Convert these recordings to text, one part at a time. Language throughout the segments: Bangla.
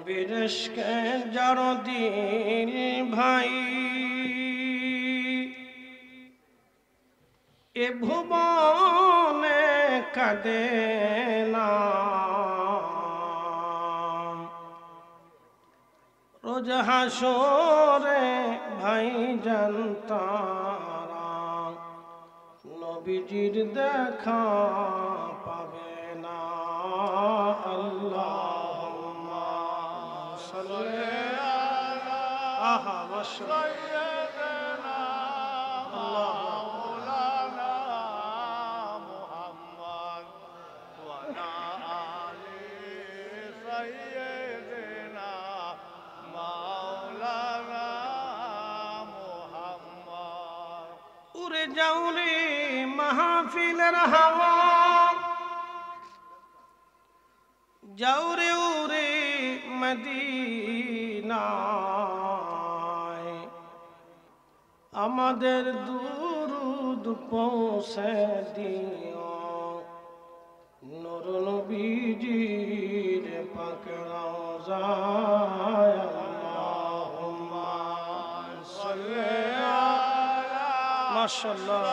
নবীর ইশকে যার দিল ভাই এ ভুবনে কাঁদে না রোজ হাসরে ভাই জানতারা নবীজির দেখা পাবে না। আল্লাহুম্মা সাল্লি আলা সাইয়্যিদিনা মাওলানা মুহাম্মদ ওয়া আলা আলি সাইয়্যিদিনা মাওলানা মুহাম্মদ। উড়ে যাও রে মাহফিলের হাওয়া, যাও রে উড়ে মদিনায়, আমাদের দুরুদ পৌঁছে দিও নূর নবীজির পাক রওজায়। আল্লাহুম্মা সাল্লি আলা মাশাআল্লাহ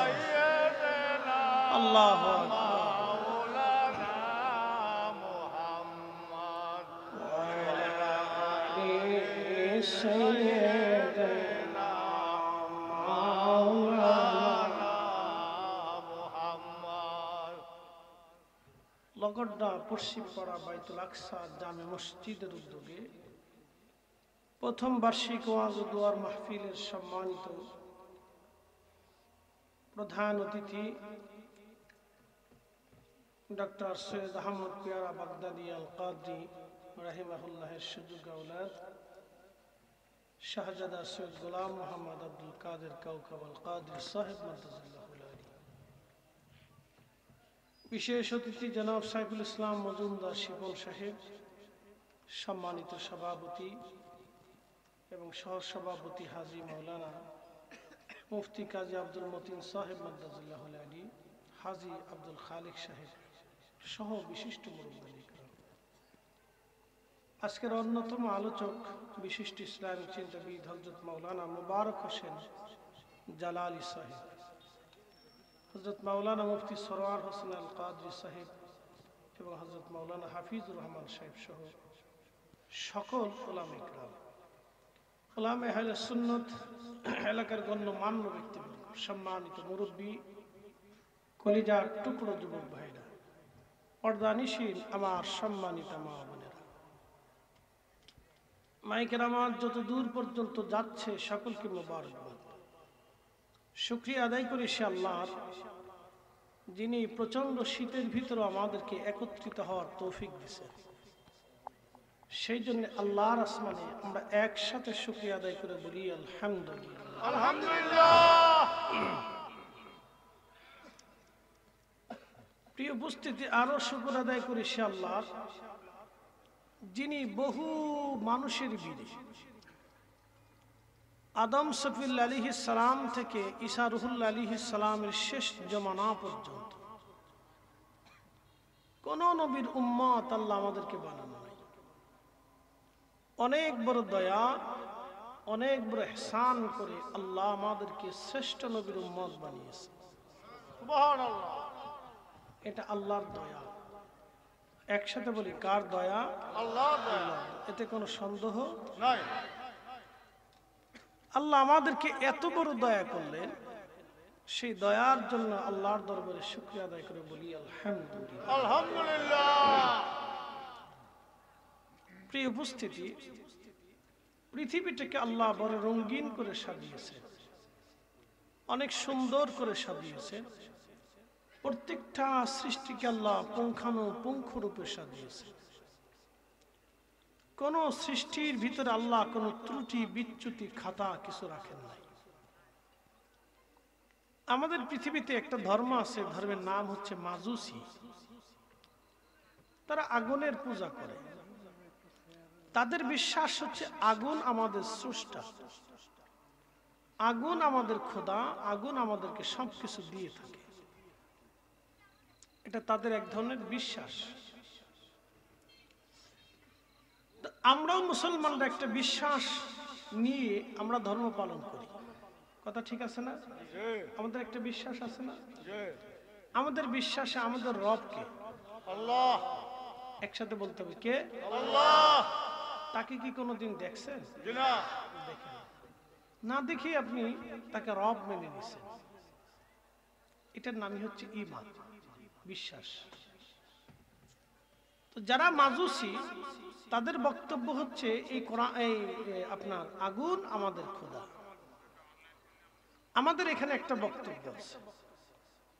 আল্লাহু আকবার। লগড্ডা পশ্চিমপাড়া বাইতুল আকসা জামে মসজিদের উদ্যোগে প্রথম বার্ষিক ওয়াজ ও দোয়ার মাহফিলের সম্মানিত প্রধান অতিথি ডক্টর সৈয়দ আহমদ পিয়ারা বাগদাদি আল কাদরি রাহিমাহুল্লাহের সুযোগ্য আওলাদ শাহজাদা সৈয়দ গোলাম মোহাম্মদ আব্দুল কাদের কাউকাব আল কাদরি সাহেব মাদ্দাজিল্লাহুল আলী, বিশেষ অতিথি জনাব সাইফুল ইসলাম মজুমদার শিপন সাহেব, সম্মানিত সভাপতি এবং সহসভাপতি হাজী মাওলানা মুফতি কাজী আব্দুল মতিন সাহেব মাদ্দাজিল্লাহুল আলী, হাজী আব্দুল খালিক সাহেব সহ বিশিষ্ট মুরব্বী। আজকের অন্যতম আলোচক বিশিষ্ট ইসলামিক চিন্তাবিদ হযরত মাওলানা মুবারক হোসেন জালালি সাহেব, হযরত মাওলানা মুফতি সরওয়ার হোসেন আল কাদরি সাহেব এবং হযরত মাওলানা হাফিজুর রহমান সাহেব সহ সকল উলামা ইকরাম, উলামা আহলে সুন্নাত, এলাকার গণ্যমান্য ব্যক্তিবর্গ, সম্মানিত মুরব্বী, কলিজার টুকরো যুবক ভাইরা, পর্দানিশীল আমার সম্মানিত মা বোনেরা, মাইকের আমার যত দূর পর্যন্ত যাচ্ছে সকলকে মোবারকবাদ। শুকরিয়া আদায় করি সে আল্লাহর, যিনি প্রচন্ড শীতের ভিতরে আমাদেরকে একত্রিত হওয়ার তৌফিক দিয়েছেন। সেই জন্য আল্লাহর আসমানে আমরা একসাথে শুকরিয়া আদায় করে বলি আলহামদুলিল্লাহ। আলহামদুলিল্লাহ। প্রিয় উপস্থিতি, আরো শুকর আদায় করি সে আল্লাহর, যিনি বহু মানুষের বীরে আদম সফিল আলাইহিস সালাম থেকে ঈসা রুহুল্লাহ আলাইহিস সালামের শেষ জমানা পর্যন্ত কোন নবীর উম্মত আল্লাহ আমাদেরকে বানানো নাই। অনেক বড় দয়া, অনেক বড় ইহসান করে আল্লাহ আমাদেরকে শ্রেষ্ঠ নবীর উম্মত বানিয়েছে। সুবহানাল্লাহ। এটা আল্লাহর দয়া। একসাথে বলি, কার দয়া? আল্লাহর দয়া। এতে কোনো সন্দেহ নাই। আল্লাহ আমাদেরকে এত বড় দয়া করলেন, সেই দয়ার জন্য আল্লাহর দরবারে শুকরিয়া আদায় করে বলি আলহামদুলিল্লাহ। আলহামদুলিল্লাহ। প্রিয় উপস্থিতি, পৃথিবীটাকে আল্লাহ বড় রঙিন করে সাজিয়েছে, অনেক সুন্দর করে সাজিয়েছে। প্রত্যেকটা সৃষ্টিকে আল্লাহ পুঙ্খানুপুঙ্খ রূপে সাজিয়েছে। কোন সৃষ্টির ভিতরে আল্লাহ কোন ত্রুটি বিচ্যুতি খাতা কিছু রাখেন নাই। আমাদের পৃথিবীতে একটা ধর্ম আছে, ধর্মের নাম হচ্ছে মাজুসি। তারা আগুনের পূজা করে। তাদের বিশ্বাস হচ্ছে আগুন আমাদের স্রষ্টা, আগুন আমাদের খোদা, আগুন আমাদেরকে সবকিছু দিয়ে থাকে। এটা তাদের এক ধরনের বিশ্বাস। আমরাও মুসলমানরা একটা বিশ্বাস নিয়ে আমরা ধর্ম পালন করি, কথা ঠিক আছে না? আমাদের একটা বিশ্বাস আছে না? আমাদের বিশ্বাসে আমাদের রবকে আল্লাহ, একসাথে বলতে হবে, কে? আল্লাহ। তাকে কি কোনোদিন দেখছেন? জি না। দেখেন না, দেখে আপনি তাকে রব মেনে নিছেন, এটার নামই হচ্ছে ঈমান, বিশ্বাস। তো যারা মাজুসি তাদের বক্তব্য হচ্ছে এই কোরআন, এই আপনার আগুন আমাদের খোদা। আমাদের এখানে একটা বক্তব্য আছে,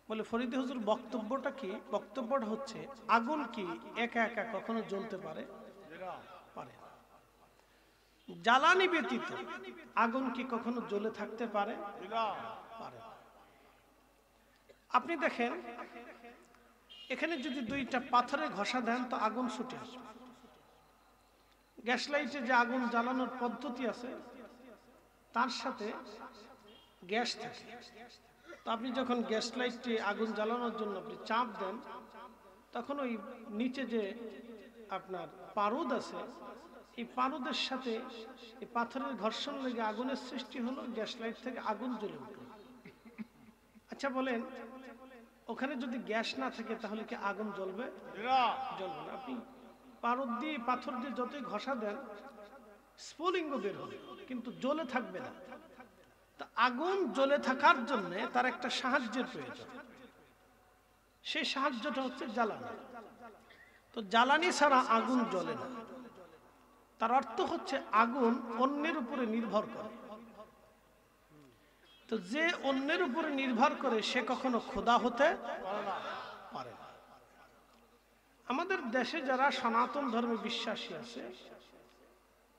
বলে ফরিদে হুজুর বক্তব্যটা কি? বক্তব্যটা হচ্ছে আগুন কি একা একা কখনো জ্বলতে পারে? পারে না। জ্বালানি ব্যতীত আগুন কি কখনো জ্বলে থাকতে পারে? পারে না। আপনি দেখেন এখানে যদি দুইটা পাথরে ঘষা দেন তো আগুন ছুটে আসবে। গ্যাস লাইটে যে আগুন জ্বালানোর পদ্ধতি আছে তার সাথে গ্যাস থাকে। তো আপনি যখন গ্যাস লাইটটি আগুন জ্বালানোর জন্য আপনি চাপ দেন, তখন ওই নিচে যে আপনার পারদ আছে, এই পারদের সাথে এই পাথরের ঘর্ষণ লেগে আগুনের সৃষ্টি হলো, গ্যাস লাইট থেকে আগুন জ্বলে উঠল। আচ্ছা বলেন, ওখানে যদি গ্যাস না থাকে তাহলে কি আগুন জ্বলবে? জ্বলবে না। আপনি পারদ দিয়ে পাথর দিয়ে যতই ঘষা দেন স্ফুলিঙ্গ বের হবে, কিন্তু জ্বলে থাকবে না। তা আগুন জ্বলে থাকার জন্য তার একটা সাহায্যের প্রয়োজন, সেই সাহায্যটা হচ্ছে জ্বালানি। তো জ্বালানি ছাড়া আগুন জ্বলে না। তার অর্থ হচ্ছে আগুন অন্যের উপরে নির্ভর করে। তো যে অন্যের উপরে নির্ভর করে সে কখনো খোদা হতে পারে না। আমাদের দেশে যারা সনাতন ধর্মে বিশ্বাসী আছে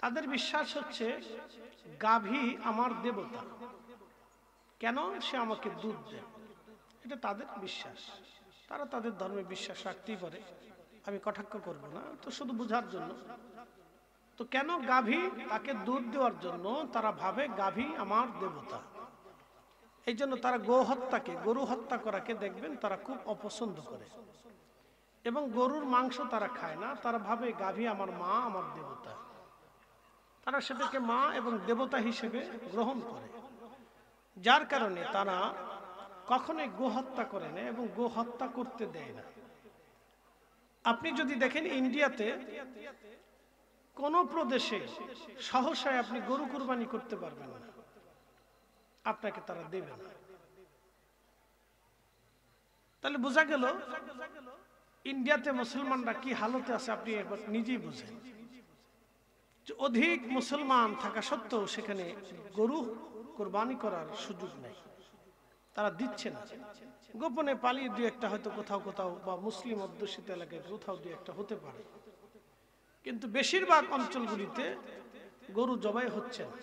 তাদের বিশ্বাস হচ্ছে গাভী আমার দেবতা, কেন? সে আমাকে দুধ দেয়, এটা তাদের বিশ্বাস। তারা তাদের ধর্মে বিশ্বাস রাখতেই পারে, আমি কটাক্ষ করব না, তো শুধু বোঝার জন্য। তো কেন গাভী? তাকে দুধ দেওয়ার জন্য তারা ভাবে গাভী আমার দেবতা। এই জন্য তারা গো হত্যাকে, গরু হত্যা করাকে দেখবেন তারা খুব অপছন্দ করে, এবং গরুর মাংস তারা খায় না। তারা ভাবে গাভী আমার মা, আমার দেবতা। তারা সেটাকে মা এবং দেবতা হিসেবে গ্রহণ করে, যার কারণে তারা কখনোই গো হত্যা করে না এবং গো হত্যা করতে দেয় না। আপনি যদি দেখেন ইন্ডিয়াতে কোন প্রদেশে সহসায় আপনি গরু কুরবানি করতে পারবেন না, আপনাকে তারা দেবে না। তাহলে বোঝা গেল ইন্ডিয়াতে মুসলমানরা কি হালতে আছে, আপনি একবার নিজেই বুঝেন। অধিক মুসলমান থাকা সত্ত্বেও সেখানে গরু কুরবানি করার সুযোগ নেই, তারা দিচ্ছে না। গোপনে পালিয়ে দুই একটা হয়তো কোথাও কোথাও বা মুসলিম অধ্যুষিত এলাকায় কোথাও দুই একটা হতে পারে, কিন্তু বেশিরভাগ অঞ্চলগুলিতে গরু জবাই হচ্ছে না।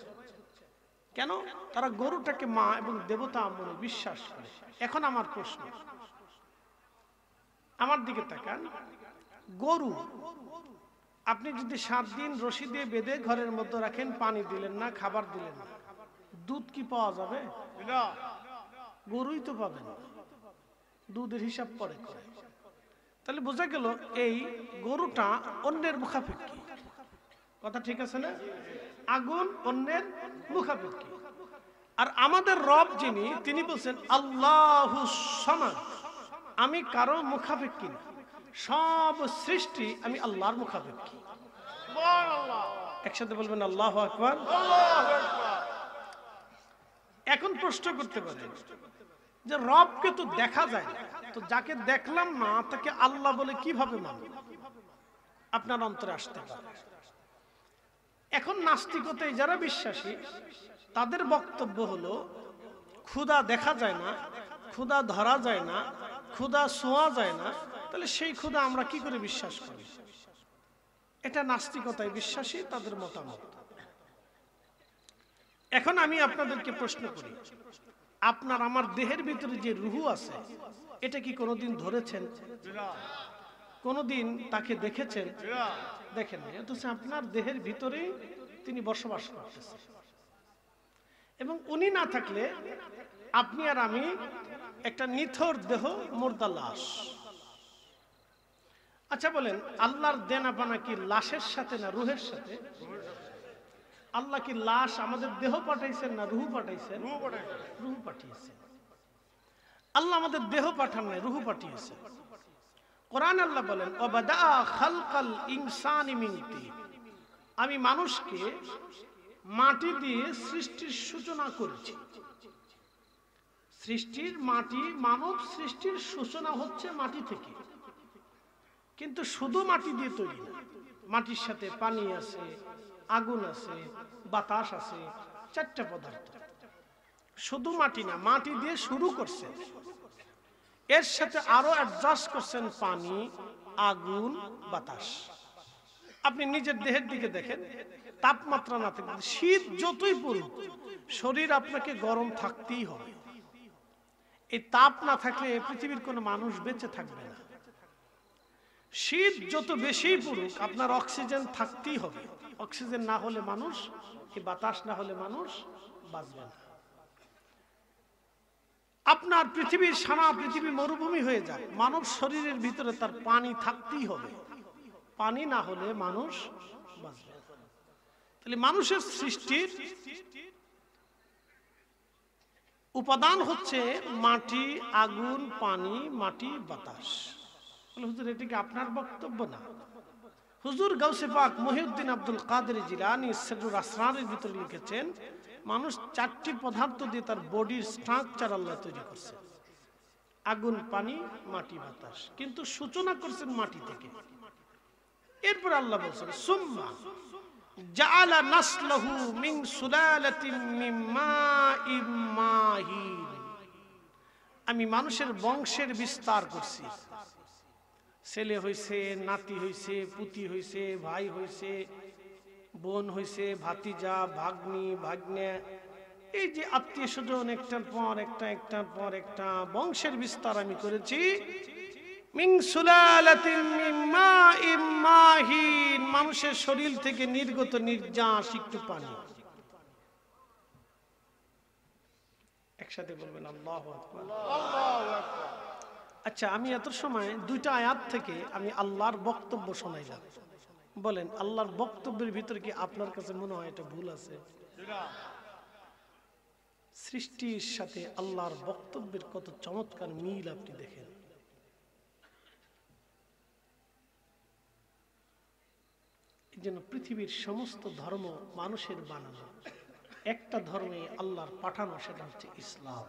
কেন? তারা গরুটাকে মা এবং দেবতা বলে বিশ্বাস করে। এখন আমার প্রশ্ন, আমার দিকে তাকান, গরু আপনি যদি 7 দিন রশি দিয়ে বেঁধে ঘরের মধ্যে রাখেন, পানি দিলেন না, খাবার দিলেন না, দুধ কি পাওয়া যাবে? গরুই তো পাবেন, দুধের হিসাব পরে করে। তাহলে বোঝা গেল এই গরুটা অন্যের মুখাপেক্ষী, কথা ঠিক আছে না? আগুন অন্যের মুখাপেক্ষী। আর আমাদের রব যিনি, তিনি বলছেন আল্লাহুস সামাদ, আমি কারো মুখাপেক্ষী না, সব সৃষ্টি আমি আল্লাহর মুখাপেক্ষী। একসাথে বলবেন আল্লাহু আকবার। এখন প্রশ্ন করতে পারেন যে রবকে তো দেখা যায় না, তো যাকে দেখলাম না তাকে আল্লাহ বলে কিভাবে মানব? আপনার অন্তরে আসতে পারে। এখন নাস্তিকতায় যারা বিশ্বাসী তাদের বক্তব্য হলো ক্ষুধা দেখা যায় না, ক্ষুধা ধরা যায় না, ক্ষুধা ছোঁয়া যায় না, তাহলে সেই ক্ষুধা আমরা কি করে বিশ্বাস করি? এটা নাস্তিকতায় বিশ্বাসী তাদের মতামত। এখন আমি আপনাদেরকে প্রশ্ন করি, আপনার আমার দেহের ভিতরে যে রুহু আছে এটা কি কোনোদিন ধরেছেন? কোনোদিন তাকে দেখেছেন? দেখেন না। অথচ আপনার দেহের ভিতরে তিনি বসবাস করতেছেন, এবং উনি না থাকলে আপনি আর আমি একটা নিথর দেহ, মুর্দা লাশ। আচ্ছা বলেন, আল্লাহর দেনা পানা কি লাশের সাথে না রুহের সাথে? আল্লাহ কি লাশ আমাদের দেহ পাঠাইছেন না রুহু পাঠাইছেন? রুহু পাঠিয়েছেন। আল্লাহ আমাদের দেহ পাঠান নাই, রুহু পাঠিয়েছেন। কোরআন আল্লাহ বলেন, ওয়াবাদা খালকাল ইনসানি মিন তিন, আমি মানুষকে মাটি দিয়ে সৃষ্টির সূচনা করেছি। সৃষ্টির মাটি, মানব সৃষ্টির সূচনা হচ্ছে মাটি থেকে, কিন্তু শুধু মাটি দিয়ে তৈরি না। মাটির সাথে পানি আছে, আগুন আছে, বাতাস আছে, চারটা পদার্থ। শুধু মাটি না, মাটি দিয়ে শুরু করছেন, এর সাথে আরো অ্যাডজাস্ট করছেন পানি, আগুন, বাতাস। আপনি নিজের দেহের দিকে দেখেন, তাপমাত্রা না থাকলে, শীত যতই পড়ুক, শরীর আপনাকে গরম থাকতেই হবে। এই তাপ না থাকলে পৃথিবীর কোনো মানুষ বেঁচে থাকবে না। শীত যত বেশি পড়ুক, আপনার অক্সিজেন থাকতেই হবে। অক্সিজেন না হলে মানুষ, এই বাতাস না হলে মানুষ বাঁচবে না। আপনার পৃথিবীর সারা পৃথিবী মরুভূমি হয়ে যায়, মানব শরীরের ভিতরে তার পানি থাকতেই হবে। পানি না হলে মানুষ বাঁচবে না। তাহলে মানুষের সৃষ্টির উপাদান হচ্ছে মাটি, আগুন, পানি, মাটি, বাতাস। হুজুর, এটা কি আপনার বক্তব্য না? হুজুর গাউসে পাক মহিউদ্দিন আব্দুল কাদের জিলানী সিররুল আসরারের ভিতরে লিখেছেন, মানুষ চারটি পদার্থ দিয়ে তার বডির স্ট্রাকচার আল্লাহ তৈরি করছে, আগুন, পানি, মাটি, বাতাস, কিন্তু সূচনা করছেন মাটি থেকে। এরপর আল্লাহ বলছেন, সুম্মা জাআলা নাসলাহু মিন সুলালাতিন মিন মাইম মাহিন, আমি মানুষের বংশের বিস্তার করছি। ছেলে হইছে, নাতি হইছে, পুতি হইছে, ভাই হইছে, বোন হইছে, ভাতিজা, ভাগ্নি, ভাগ্নে, এই যে আত্মীয় স্বজন একটার পর একটা, একটার পর একটা বংশের বিস্তার আমি করেছি। মিন সুলালাতিন মিন মাইম মাহিন, মানুষের শরীর থেকে নির্গত নির্যাস একটু পানি। একসাথে বলবেন আল্লাহু আকবার। আচ্ছা, আমি এত সময় দুইটা আয়াত থেকে আমি আল্লাহর বক্তব্য শোনাইলাম। বলেন, আল্লাহর বক্তব্যের ভিতরে কি আপনার কাছে মনে হয় এটা ভুল আছে? সৃষ্টির সাথে আল্লাহর বক্তব্যের কত চমৎকার মিল আপনি দেখেন। এই জন্য পৃথিবীর সমস্ত ধর্ম মানুষের বানানো, একটা ধর্মে আল্লাহর পাঠানো, সেটা হচ্ছে ইসলাম।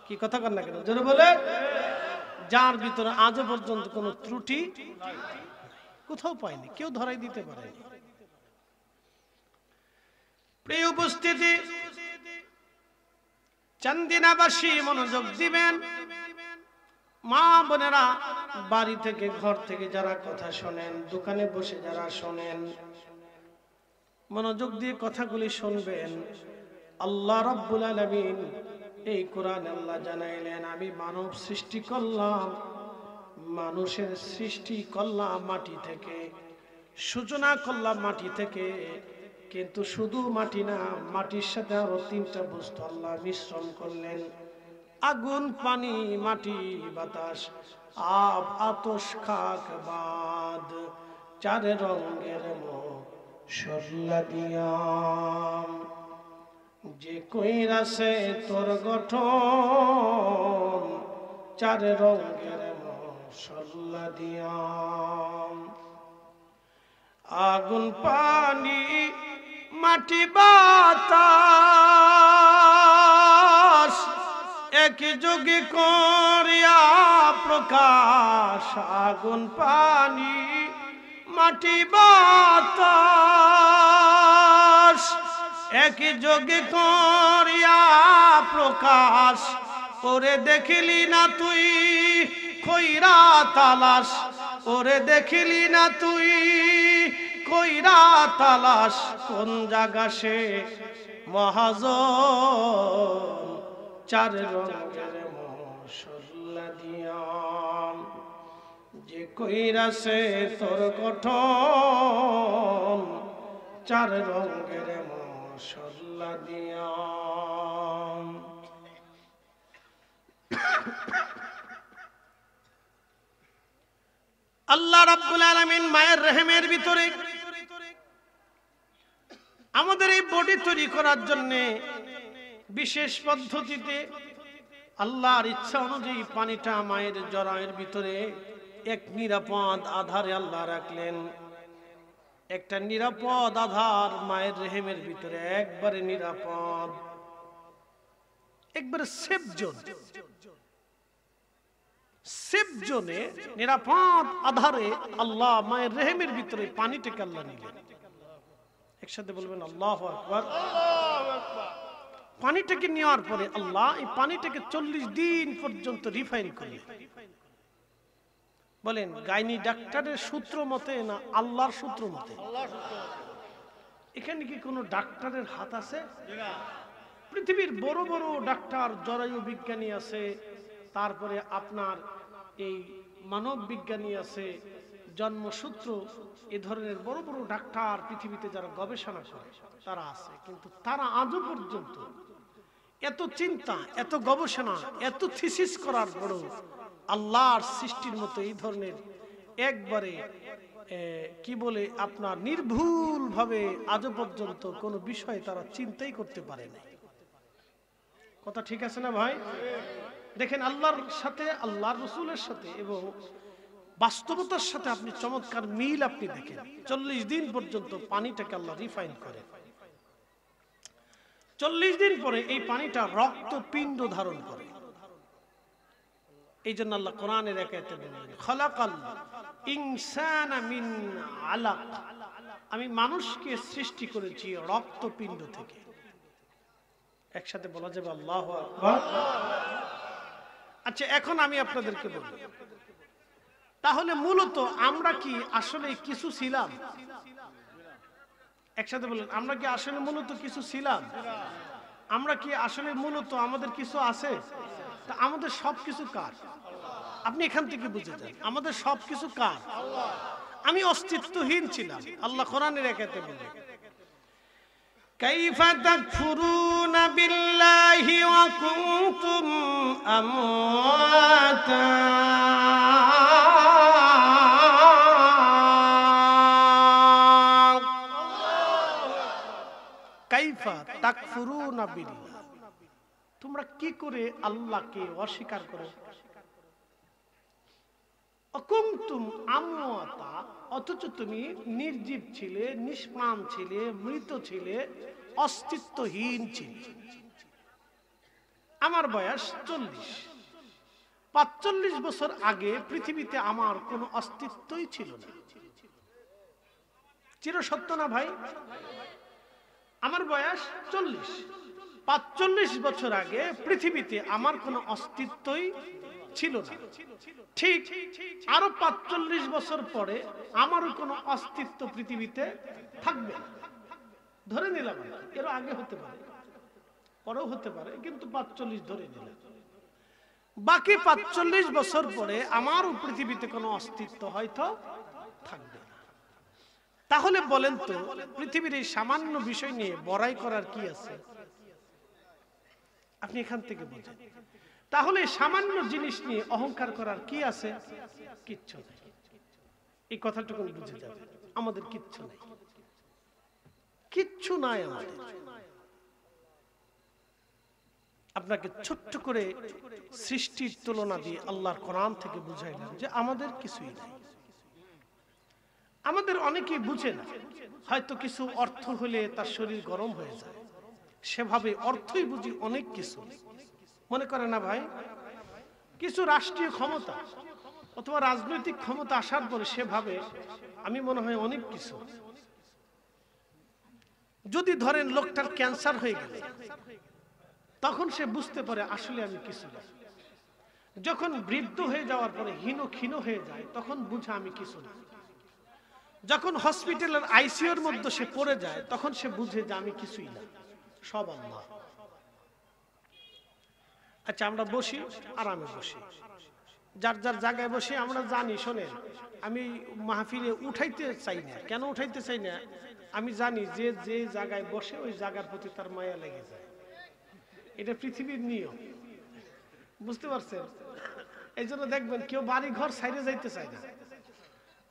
কি কথা কর না কেন, জোরে বলে? যার ভিতরে আজও পর্যন্ত কোনো ত্রুটি কোথাও পায়নি, কেউ ধরাই দিতে পারেনি। প্রিয় উপস্থিতি, চান্দিনাবাসী মনোযোগ দিবেন। মা বোনেরা, বাড়ি থেকে, ঘর থেকে যারা কথা শোনেন, দোকানে বসে যারা শোনেন, মনোযোগ দিয়ে কথাগুলি শুনবেন। আল্লাহ রাব্বুল আলামিন এই কোরআন আল্লাহ জানাইলেন, আমি মানব সৃষ্টি করলাম, মানুষের সৃষ্টি করলাম মাটি থেকে, সূচনা করলাম মাটি থেকে। কিন্তু শুধু মাটি না, মাটির সাথে আরো তিনটা বস্তু আল্লাহ মিশ্রণ করলেন, আগুন, পানি, মাটি, বাতাস, আব, আতশ, খাক, বাদ, চার রঙের মশলা দিয়াম, যে কইরাছে তোর গঠন, চার রঙের মশলা দিয়াম। আগুন, পানি, মাটি, বাতাস, একই যোগে করিয়া প্রকাশ। আগুন, পানি, মাটি, বাতাস, একই যোগে করিয়া প্রকাশ। ওরে দেখিলি না তুই কইরা তালাশ, ওরে দেখিলি না তুই কইরা তালাশ, কোন জায়গা সে মহাজন, চার রঙের মশলা দিয়াম, যে কইরাছে তোর গঠন, চার রঙের মশলা দিয়াম। আল্লাহ রাব্বুল আলামিন মায়ের রহমের ভিতরে আমাদের এই বডি তৈরি করার জন্য বিশেষ পদ্ধতিতে আল্লাহর ইচ্ছা অনুযায়ী পানিটা মায়ের জরায়ের ভিতরে এক নিরাপদ আধারে আল্লাহ রাখলেন। একটা নিরাপদ আধার মায়ের রহমের ভিতরে, একবারে নিরাপদ, একবারে সেফ জোন। সেফ জোনে নিরাপদ আধারে আল্লাহ মায়ের রহমের ভিতরে পানিটাকে আল্লাহ নিলেন। একসাথে বলবেন আল্লাহু আকবার। পানিটাকে নেওয়ার পরে আল্লাহ এই পানিটাকে 40 দিন পর্যন্ত রিফাইন করলেন। বলেন গাইনি ডাক্তারের সূত্র মতে না আল্লাহর সূত্র মতে? এখানে কি কোনো ডাক্তারের হাত আছে? পৃথিবীর বড় বড় ডাক্তার, জরায়ু বিজ্ঞানী আছে, তারপরে আপনার এই মানব বিজ্ঞানী আছে, জন্মসূত্র, এ ধরনের বড় বড় ডাক্তার পৃথিবীতে যারা গবেষণা করে তারা আছে, কিন্তু তারা আজও পর্যন্ত এত চিন্তা, এত গবেষণা, এত থিসিস করার পরও আল্লাহর সৃষ্টির মতো এই ধরনের একবারে কি বলে আপনার নির্ভুল ভাবে আজও পর্যন্ত কোনো বিষয় তারা চিন্তাই করতে পারে না। কথা ঠিক আছে না ভাই? দেখেন আল্লাহর সাথে, আল্লাহর রাসূলের সাথে এবং বাস্তবতার সাথে আপনি চমৎকার মিল আপনি দেখেন। 40 দিন পর্যন্ত পানিটাকে আল্লাহ রিফাইন করে। 40 দিন পরে এই পানিটা রক্তপিণ্ড ধারণ করে। এই জন্য আল্লাহ কোরআনের এক আয়াতে বলেন, খালাকাল ইনসানা মিন আলাক, আমি মানুষকে সৃষ্টি করেছি রক্তপিণ্ড থেকে। একসাথে বলা যাবে আল্লাহু আকবার। আচ্ছা, এখন আমি আপনাদেরকে বলি, তাহলে মূলত আমরা কি আসলে কিছু ছিলাম? একসাথে বলেন, আমরা কি আসলে মূলত কিছু ছিলাম? আমরা কি আসলে মূলত আমাদের কিছু আছে? তা আমাদের সবকিছু কার? আপনি এখান থেকে বুঝে যান, আমাদের সবকিছু কার? আমি অস্তিত্বহীন ছিলাম। আল্লাহ কোরআনের এক আয়াতে বলেন, কাইফা তাকফুরুনা বিল্লাহি ওয়া কুনতুম আমওয়াতা কাইফা তাকফুরুনা বিল্লাহ, তোমরা কি করে আল্লাহকে অস্বীকার করো? অকুনতুম আমওয়াতা, অথচ তুমি নির্জীব ছিলে, নিষ্প্রাণ ছিলে, মৃত ছিলে, অস্তিত্বহীন ছিলে। আমার বয়স 40। 45 বছর আগে পৃথিবীতে আমার কোনো অস্তিত্বই ছিল না। চিরসত্য না ভাই? আমার বয়স 40। 45 বছর আগে পৃথিবীতে আমার কোনো অস্তিত্বই ছিল না। ঠিক আরো 45 বছর পরে আমারও কোনো অস্তিত্ব পৃথিবীতে থাকবে না। ধরে নিলাম, এর আগে হতে পারে, পরেও হতে পারে, কিন্তু 45 ধরে নিলাম। বাকি 45 বছর পরে আমারও পৃথিবীতে কোনো অস্তিত্ব হয়তো থাকবে না। তাহলে বলেন তো, পৃথিবীর এই সামান্য বিষয় নিয়ে বড়াই করার কি আছে? আপনি এখান থেকে বুঝেন। তাহলে সামান্য জিনিস নিয়ে অহংকার করার কি আছে? কিচ্ছু নেই। এই কথাটুকু বুঝে যাবে, আমাদের কিচ্ছু নেই, কিচ্ছু নাই আমাদের। আপনাকে ছোট্ট করে সৃষ্টির তুলনা দিয়ে আল্লাহর কোরআন থেকে বুঝাইলাম যে আমাদের কিছুই নাই। আমাদের অনেকেই বুঝে না, হয়তো কিছু অর্থ হলে তার শরীর গরম হয়ে যায়, সেভাবে অর্থই বুঝি অনেক কিছু। মনে করে না ভাই, কিছু রাষ্ট্রীয় ক্ষমতা অথবা রাজনৈতিক ক্ষমতা আসার পরে সেভাবে আমি মনে হয় অনেক কিছু। যদি ধরেন লোকটার ক্যান্সার হয়ে গেল, তখন সে বুঝতে পারে আসলে আমি কিছু না। যখন বৃদ্ধ হয়ে যাওয়ার পরে হীন ক্ষীণ হয়ে যায়, তখন বুঝে আমি কিছু না। যখন হসপিটালের আইসিইউর মধ্যে সে পড়ে যায়, তখন সে বুঝে যে আমি কিছুই না, সব আল্লাহ। আচ্ছা, আমরা বসি, আরামে বসি, যার যার জায়গায় বসি, আমরা জানি, শোনেন, আমি মাহফিলে উঠাইতে চাই না। কেন উঠাইতে চাই না? আমি জানি যে যে জায়গায় বসে ওই জায়গার প্রতি তার মায়া লেগে যায়। এটা পৃথিবীর নিয়ম, বুঝতে পারছেন? এই জন্য দেখবেন কেউ বাড়ি ঘর ছাইড়ে যাইতে চায় না,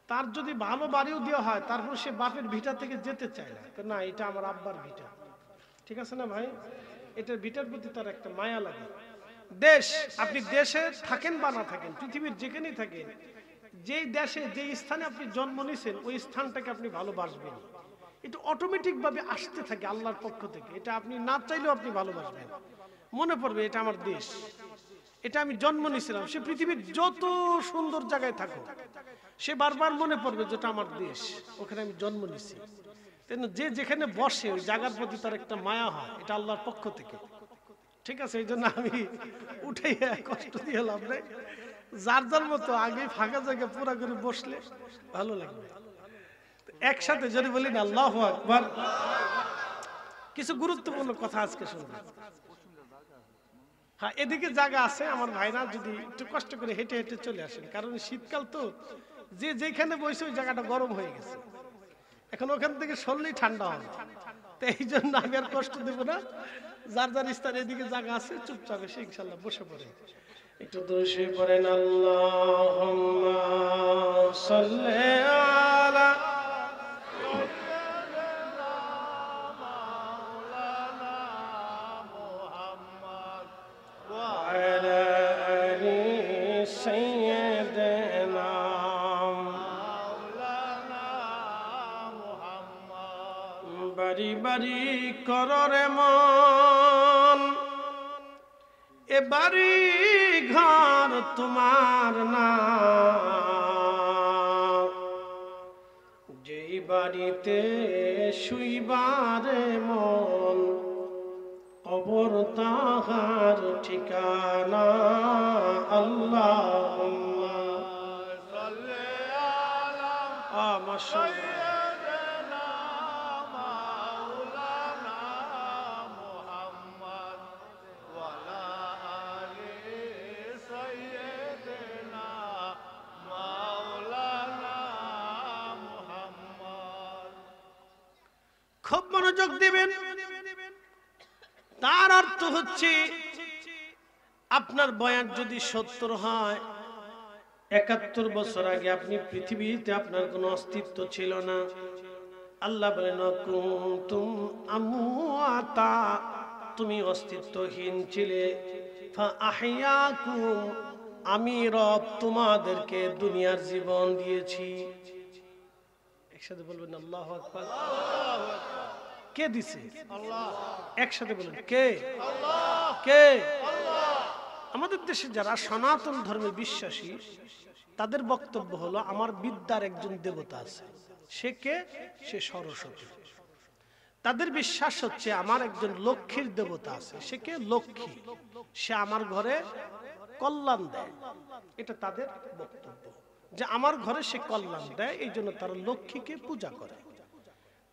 তার যদি ভালো বাড়িও দেওয়া হয় তারপর সে বাপের ভিটা থেকে যেতে চায় না, না এটা আমার আব্বার ভিটা, ঠিক আছে না ভাই? এটার ভিটার প্রতি তার একটা মায়া লাগে। দেশ, আপনি দেশে থাকেন বা না থাকেন, পৃথিবীর যেখানেই থাকেন, যেই দেশে যেই স্থানে আপনি জন্ম নিয়েছেন ওই স্থানটাকে আপনি ভালোবাসবেন। এটা অটোমেটিক ভাবে আসতে থাকে আল্লাহর পক্ষ থেকে, এটা আপনি না চাইলেও আপনি ভালোবাসবেন। মনে পড়বে এটা আমার দেশ, এটা আমি জন্ম নিয়েছিলাম। সে পৃথিবীর যত সুন্দর জায়গায় থাকুক সে বারবার মনে পড়বে যেটা আমার দেশ, ওখানে আমি জন্ম নিয়েছি। যে যেখানে বসে ওই জায়গার প্রতি তার একটা মায়া হয়, এটা আল্লাহর পক্ষ থেকে, ঠিক আছে? এই জন্য আমি উঠে কষ্ট দিয়ে লাভ নাই, যার যার মতো আগে ফাঁকা জায়গা পুরা করে বসলে ভালো লাগবে। একসাথে যদি বলি না আল্লাহু আকবার। কিছু গুরুত্বপূর্ণ কথা আজকে শুনবো। হ্যাঁ, এদিকে জায়গা আছে, আমার ভাইরা যদি একটু কষ্ট করে হেঁটে হেঁটে চলে আসেন, কারণ শীতকাল তো যে যেখানে বসে ওই জায়গাটা গরম হয়ে গেছে, এখন ওখান থেকে সরলেই ঠান্ডা হবে। তো এই জন্য আমি আর কষ্ট দেব না, যার যার স্থানে এদিকে জায়গা আছে চুপচাপ এসে ইনশাল্লাহ বসে পড়ে একটু দোষে পড়েন আল্লাহুম্মা সাল্লি আলা বাড়ি বাড়ি কররে মন, এ বাড়ি ঘর তোমার না, যেই বাড়িতে শুইবারে মন, কবর তাহার ঠিকানা। আল্লাহুম্মা সাল্লি আলা মাশাআল্লাহ খুব মনোযোগ দিবেন। তার অর্থ হচ্ছে আপনার বয়স যদি 70 হয়, 71 বছর আগে আপনি পৃথিবীতে আপনার কোনো অস্তিত্ব ছিল না। আল্লাহ বলেন কুনতুম আমওয়াতা, তুমি অস্তিত্বহীন ছিলে, ফাআহইয়াকুম, আমি রব তোমাদেরকে দুনিয়ার জীবন দিয়েছি। একসাথে বলবেন আল্লাহু আকবার। কে দিছে? আল্লাহ। একসাথে বলেন কে? আল্লাহ। কে? আল্লাহ। আমাদের দেশে যারা সনাতন ধর্মে বিশ্বাসী তাদের বক্তব্য হলো আমার বিদ্যার একজন দেবতা আছে, সে কে? সে সরস্বতী। তাদের বিশ্বাস হচ্ছে আমার একজন লক্ষ্মীর দেবতা আছে, সে কে? লক্ষ্মী, সে আমার ঘরে কল্যাণ দেয়। এটা তাদের বক্তব্য যে আমার ঘরে সে কল্যাণ দেয়, এই জন্য তারা লক্ষ্মীকে পূজা করে,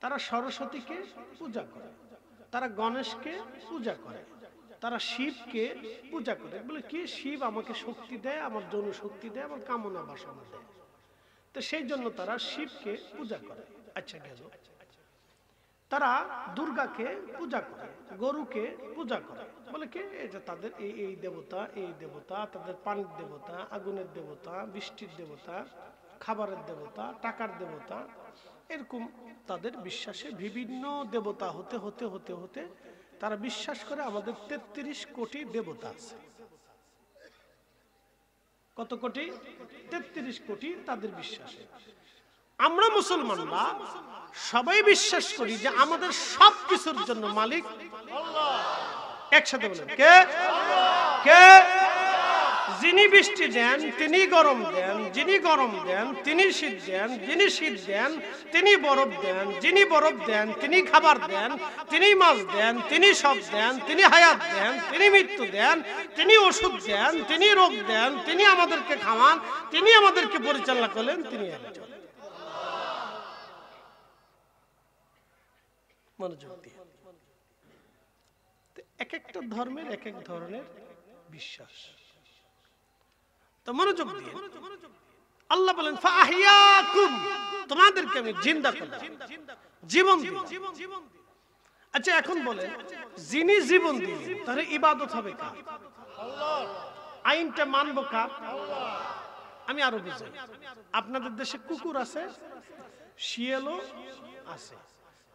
তারা সরস্বতীকে পূজা করে, তারা গণেশকে পূজা করে, তারা শিবকে পূজা করে। বলে কি শিব আমাকে শক্তি দেয়, আমার যৌন শক্তি দেয়, আমার কামনা বাসনা দেয়, তো সেই জন্য তারা শিবকে পূজা করে। আচ্ছা গেল, তারা দুর্গাকে পূজা করে, গরুকে পূজা করে। বলে কি এটা তাদের এই দেবতা, এই দেবতা তাদের পানির দেবতা, আগুনের দেবতা, বৃষ্টির দেবতা, খাবারের দেবতা, টাকার দেবতা। এরকম তাদের বিশ্বাসে বিভিন্ন দেবতা হতে হতে হতে হতে তারা বিশ্বাস করে আমাদের 33 কোটি দেবতা আছে। কত কোটি? 33 কোটি তাদের বিশ্বাসে। আমরা মুসলমানরা সবাই বিশ্বাস করি যে আমাদের সব কিছুর জন্য মালিক আল্লাহ। একসাথে বলেন কে? কে? যিনি বৃষ্টি দেন তিনি গরম দেন, যিনি গরম দেন তিনি শীত দেন, যিনি শীত দেন তিনি বরফ দেন, যিনি বরফ দেন তিনি খাবার দেন, তিনি মাছ দেন, তিনি সব দেন, তিনি হায়াত দেন, তিনি মৃত্যু দেন, তিনি ওষুধ দেন, তিনি রোগ দেন, তিনি আমাদেরকে খাওয়ান, তিনি আমাদেরকে পরিচালনা করেন, তিনি একজন। মনোযোগ দিয়ে, এক একটা ধর্মের এক এক ধরনের বিশ্বাস। তো মনোযোগ দিয়ে আল্লাহ বলেন ফাহিয়াকুম, তোমাদেরকে আমি জিন্দা করলাম, জীবন দিলাম। আচ্ছা এখন বলেন, যিনি জীবন দিলেন তাহলে ইবাদত হবে কার? আল্লাহ। আইনটা মানবো কার? আল্লাহ। আমি আরো বুঝাই। আপনাদের দেশে কুকুর আছে, শিয়ালও আছে।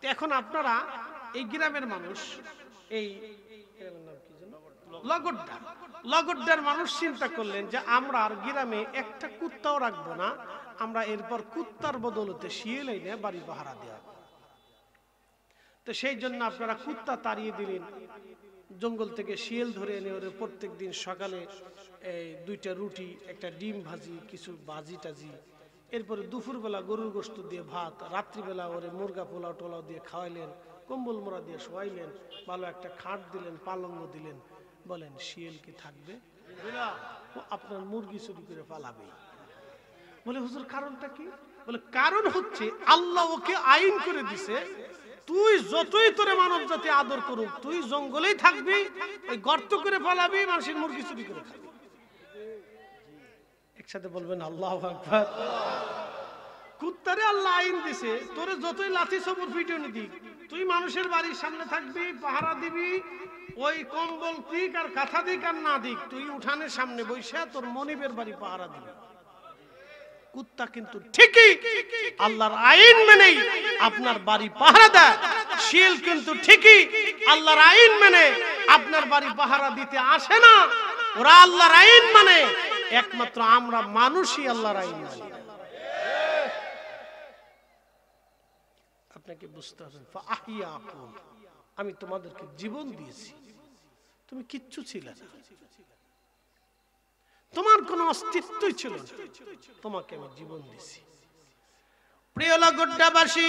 এখন আপনারা এই গ্রামের মানুষ, এই লগড্ডার মানুষ চিন্তা করলেন যে আমরা আর গ্রামে একটা কুত্তাও রাখবো না, আমরা এরপর কুত্তার বদলতে শিয়াল এনে বাড়ি পাহারা দেওয়া। তো সেই জন্য আপনারা কুত্তা তাড়িয়ে দিলেন, জঙ্গল থেকে শিয়াল ধরে এনে ওরে প্রত্যেক দিন সকালে এই 2টা রুটি, একটা ডিম ভাজি, কিছু ভাজি টাজি, এরপরে দুপুরবেলা গরুর গোশত দিয়ে ভাত, রাত্রিবেলা ওরে মুরগা পোলাও টোলাও দিয়ে খাওয়াইলেন, কম্বল মোড়া দিয়ে শোয়াইলেন, ভালো একটা খাট দিলেন, পালঙ্গ দিলেন। বলেন শিয়াল কি থাকবে? ও আপনার মুরগি চুরি করে পালাবে। বলে হুজুর কারণটা কি? বলে কারণ হচ্ছে আল্লাহ ওকে আইন করে দিছে, তুই যতই তোরে মানব জাতি আদর করুক, তুই জঙ্গলেই থাকবি, ওই গর্ত করে পালাবি, মানুষের মুরগি চুরি করে খাবি। একসাথে বলবেন আল্লাহু আকবার। কুত্তারে আল্লাহ আইন দিছে, তোরে যতই লাথি সবর পিটনি দিক, তুই মানুষের বাড়ির সামনে থাকবি, পাহারা দিবি, ওই কম্বল দিক আর কাঁথা দিক আর না দিক, তুই উঠানের সামনে বসে তোর মনিবের বাড়ি পাহারা দিবি। কুত্তা কিন্তু ঠিকই আল্লাহর আইন মেনেই আপনার বাড়ি পাহারা দেয়, শিয়াল কিন্তু ঠিকই আল্লাহর আইন মেনে আপনার বাড়ি পাহারা দিতে আসে না। ওরা আল্লাহর আইন মানে, একমাত্র আমরা মানুষই আল্লাহর আইন মানি। আপনাকে বুঝতে হবে, আমি তোমাদেরকে জীবন দিয়েছি, তুমি কিচ্ছু ছিলে না, তোমার কোনো অস্তিত্বই ছিল না, তোমাকে আমি জীবন দিয়েছি। প্রিয় লগড্ডাবাসী,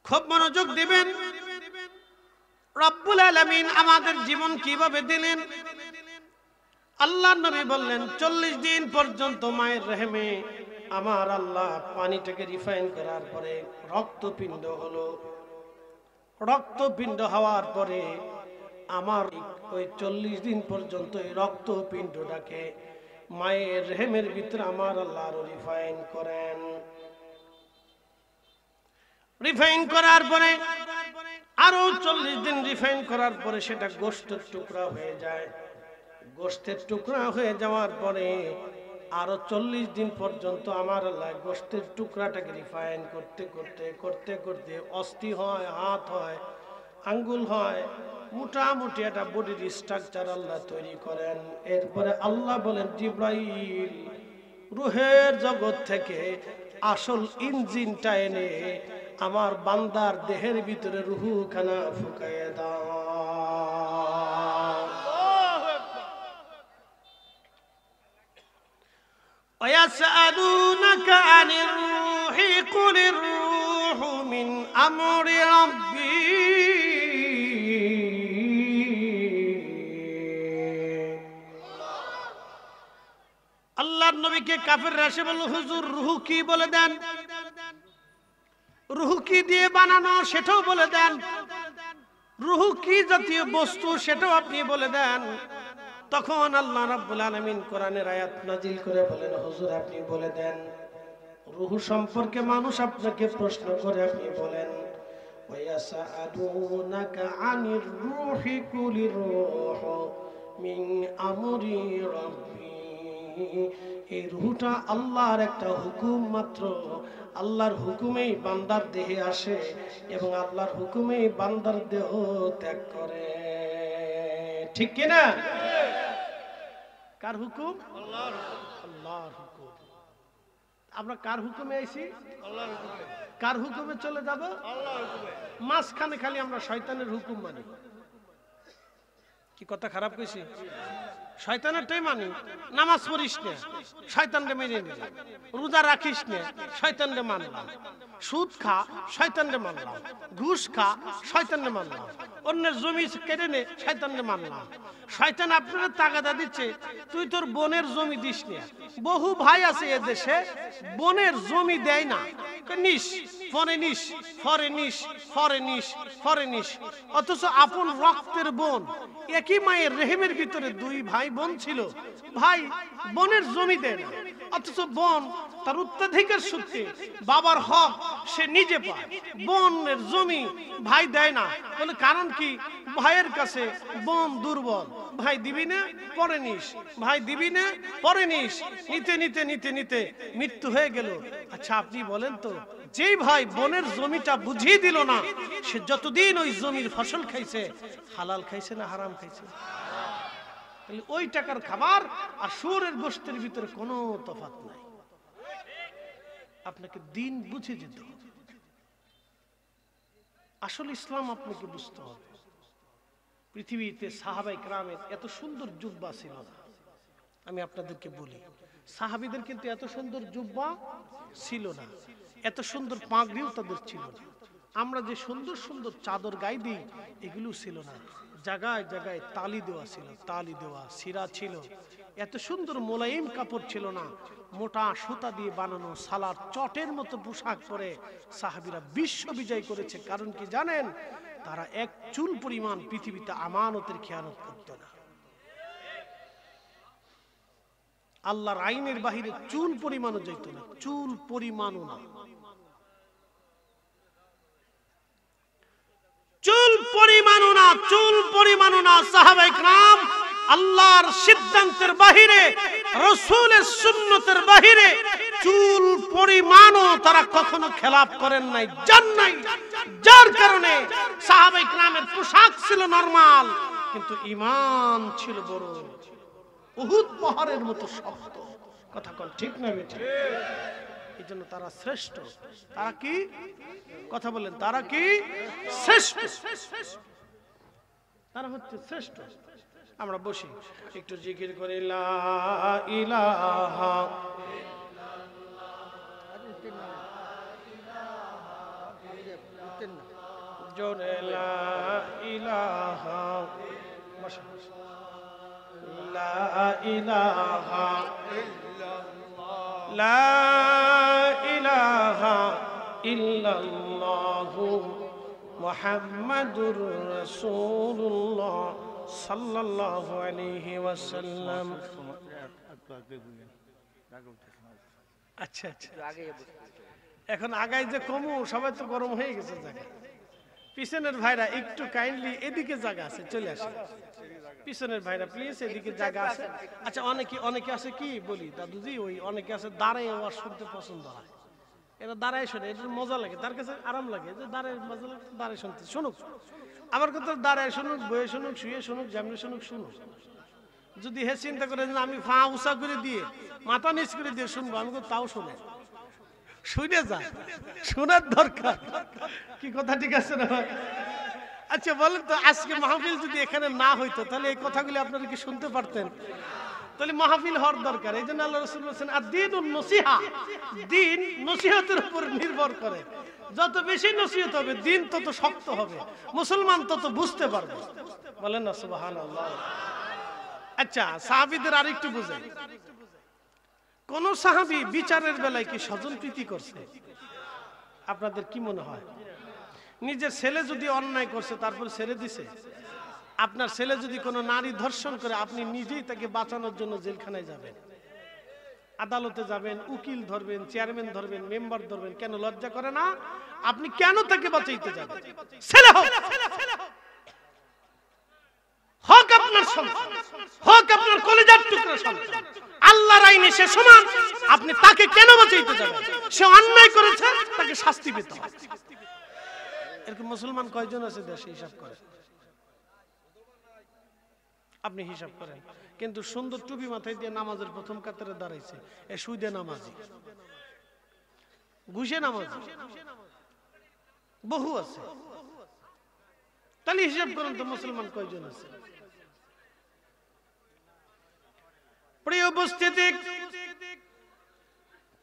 খুব মনোযোগ দিবেন। রব্বুল আলামিন আমাদের জীবন কিভাবে দিলেন? আল্লাহর নবী বললেন 40 দিন পর্যন্ত মায়ের রেহেমে আমার আল্লাহ পানিটাকে রিফাইন করার পরে রক্তপিণ্ড হলো। রক্তপিণ্ড হওয়ার পরে আমার ওই 40 দিন পর্যন্ত এই রক্তপিণ্ডটাকে মায়ের রেহেমের ভিতরে আমার আল্লাহ আরো রিফাইন করেন। রিফাইন করার পরে আরো 40 দিন রিফাইন করার পরে সেটা গোশতের টুকরা হয়ে যায়। গোশতের টুকরা হয়ে যাওয়ার পরে আরো 40 দিন পর্যন্ত আমার আল্লাহ গোশতের টুকরাটাকে রিফাইন করতে করতে করতে করতে অস্থি হয়, হাত হয়, আঙ্গুল হয়, মোটামুটি একটা বডির স্ট্রাকচার আল্লাহ তৈরি করেন। এরপরে আল্লাহ বলেন, জিব্রাইল রূহের জগৎ থেকে আসল ইঞ্জিনটা এনে আমার বান্দার দেহের ভিতরে রূহখানা ফুঁকায়ে দাও। ويسألونك عن الروح قل الروح من أمر ربي আল্লাহর নবীকে কাফেররা এসে বলল, হুজুর রূহ কি বলে দেন, রূহ কি দিয়ে বানানো সেটাও বলে দেন, রূহ কি জাতীয় বস্তু সেটাও আপনি বলে দেন। তখন আল্লাহ রাব্বুল আলামিন কোরআনের আয়াত নাজিল করে বলেন, হুজুর আপনি বলে দেন, রূহ সম্পর্কে মানুষ আপনাকে প্রশ্ন করে, আপনি বলেন, ওয়ায়াসআলুনাকা আনির রূহি কুলির রূহু মিন আমরি রাব্বি। এই রূহটা আল্লাহর একটা হুকুম মাত্র, আল্লাহর হুকুমেই বান্দার দেহে আসে এবং আল্লাহর হুকুমেই বান্দার দেহ ত্যাগ করে। ঠিক কিনা? কার হুকুম? আল্লাহর হুকুম। আমরা কার হুকুমে আইছি? আল্লাহর হুকুমে। কার হুকুমে চলে যাব? আল্লাহর হুকুমে। মাঝখানে খালি আমরা শয়তানের হুকুম মানি। কি কথা খারাপ কইছি? শয়তানেরটাই মানি। নামাজ পড়িস না, শয়তানরে মেনে নিলাম। রোজা রাখিস না, শয়তানরে মানলাম। সুদ খা, শয়তানরে মানলাম। ঘুষ খা, শয়তানরে মানলাম। অন্যের জমি কেটে নে, শয়তানরে মানলাম। শয়তান আপনারা তাগাদা দিচ্ছে, তুই তোর বোনের জমি দিস না। বহু ভাই আছে এ দেশে বোনের জমি দেয় না, নিস ফরে নিস ফরে নিস ফরে নিস ফরে নিস, অথচ আপন রক্তের বোন, একই মায়ের রেহেমের ভিতরে 2 ভাই বোন ছিল, ভাই বোনের জমি দেয় না, অথচ বোন তার উত্তরাধিকার সূত্রে বাবার হক সে নিজে পায়, বোনের জমি ভাই দেয় না। বলে কারণ কি? ভাইয়ের কাছে বোন দুর্বল, ভাই দিবি না, পরে নিস, ভাই দিবি না, পরে নিস, নিতে নিতে নিতে নিতে মৃত্যু হয়ে গেল। আচ্ছা আপনি বলেন তো, যেই ভাই বোনের জমিটা বুঝিয়ে দিল না, সে যতদিন ওই জমির ফসল খাইছে, হালাল খাইছে না হারাম খাইছে? ওই টাকার খাবার আর শুয়োরের গোশতের ভিতরে কোনো তফাৎ নাই। আপনাকে দিন বুঝে যেতে হবে। আসলে ইসলাম আপনাকে বুঝতে হবে। পৃথিবীতে সাহাবায়ে কেরামের এত সুন্দর জুব্বা ছিল না। আমি আপনাদেরকে বলি, সাহাবীদের কিন্তু এত সুন্দর জুব্বা ছিল না, এত সুন্দর পাগড়িও তাদের ছিল না। আমরা যে সুন্দর সুন্দর চাদর গায়ে দিই, এগুলো ছিল না। জায়গায় জায়গায় তালি দেওয়া ছিল, তালি দেওয়া সিরা ছিল। এত সুন্দর মোলায়েম কাপড় ছিল না, মোটা সুতা দিয়ে বানানো সালার চটের মতো পোশাক পরে সাহাবীরা বিশ্ব বিজয় করেছে। কারণ কি জানেন? তারা এক চুল পরিমাণ পৃথিবীতে আমানতের খেয়ানত করত না। আল্লাহর আইনের বাহিরে চুল পরিমাণও যেত না, চুল পরিমাণও না, চুল পরিমাণও না, চুল পরিমাণও না। সাহাবায়ে কেরাম আল্লাহর সিদ্ধান্তের বাহিরে, রাসূলের সুন্নতের বাহিরে চুল পরিমাণও তারা কখনো খেলাপ করেন নাই, জান নাই। যার কারণে সাহাবায়ে কেরামের পোশাক ছিল নরমাল, কিন্তু ঈমান ছিল বড়, উহুদ পাহাড়ের মতো শক্ত। কথা কোন ঠিক না বেঠিক? এই জন্য তারা শ্রেষ্ঠ। তারা কি? কথা বলেন, তারা কি? শ্রেষ্ঠ। তারা হচ্ছে শ্রেষ্ঠ। আমরা বসি একটু জিকির করি, লা ইলাহা জোরে লা ইলাহা, বসা লা ইলাহা লা ইলাহা ইল্লাল্লাহু মুহাম্মাদুর রাসূলুল্লাহ সাল্লাল্লাহু আলাইহি ওয়াসাল্লাম। আচ্ছা আচ্ছা, এখন আগাই যে কমু, সবাই তো গরম হয়ে গেছে জায়গা। পিছনের ভাইরা একটু কাইন্ডলি, এদিকে জায়গা আছে, চলে আসে। পিছনের ভাইরা প্লিজ, এদিকে জায়গা আছে। আচ্ছা, অনেকে আছে কি বলি দাদুজি, ওই অনেকে আছে দাঁড়ায় ওয়াজ শুনতে পছন্দ হয়। এরা দাঁড়ায় শোনে, এটার মজা লাগে, তার কাছে আরাম লাগে, যে দাঁড়ায় মজা লাগে, দাঁড়ায় শুনতে। শুনুক, আমার কথা দাঁড়ায় শুনুক, বয়ে শুনুক, শুয়ে শুনুক, যেমনি শুনুক, শুনুক। যদি হে চিন্তা করে যে আমি ফা উঁচা করে দিয়ে, মাথা নিচ করে দিয়ে শুনবো, আমি তাও শুনে, শুনে যায়, শোনার দরকার। কি কথা ঠিক আছে না? আচ্ছা বলেন তো, আজকে মাহফিল যদি এখানে না হইতো, তাহলে এই কথাগুলি আপনারা কি শুনতে পারতেন? তাহলে মাহফিল হওয়ার দরকার। এই জন্য আল্লাহ রাসূল বলেছেন, আদ-দীনুন নসিহা, দিন নসিহতের উপর নির্ভর করে। যত বেশি নসিহত হবে, দিন তত শক্ত হবে, মুসলমান তত বুঝতে পারবে। বলেন না সুবহানাল্লাহ। আচ্ছা, সাহাবীদের আরেকটু বুঝাই। কোন সাহাবী বিচারের বেলায় কি স্বজনপ্রীতি করছে? আপনাদের কি মনে হয়? নিজের ছেলে যদি অন্যায় করছে, তারপর ছেড়ে দিছে? আপনার ছেলে যদি কোনো নারী ধর্ষণ করে, আপনি নিজেই তাকে বাঁচানোর জন্য জেলখানায় যাবেন, আদালতে যাবেন, উকিল ধরবেন, চেয়ারম্যান ধরবেন, মেম্বার ধরবেন। কেন লজ্জা করে না? আপনি কেন তাকে বাঁচাইতে যাবেন? ছেলে হোক, হোক আপনার সন্তান, হোক আপনার কলিজার টুকরা সন্তান, আল্লাহর আইনে সে সমান। আপনি তাকে কেন বাঁচাইতে যাবেন? সে অন্যায় করেছে, তাকে শাস্তি পেতে হবে। এরকম মুসলমান কয়জন আছে দেশে? হিসাব করেন, আপনি হিসাব করেন। কিন্তু সুন্দর টুপি মাথায় দিয়ে নামাজের প্রথম কাতারে দাঁড়াইছে, এ সুদে নামাজি, ঘুষে নামাজি বহু আছে। তাহলে হিসাব করেন তো মুসলমান কয়জন আছে? প্রিয় উপস্থিতি,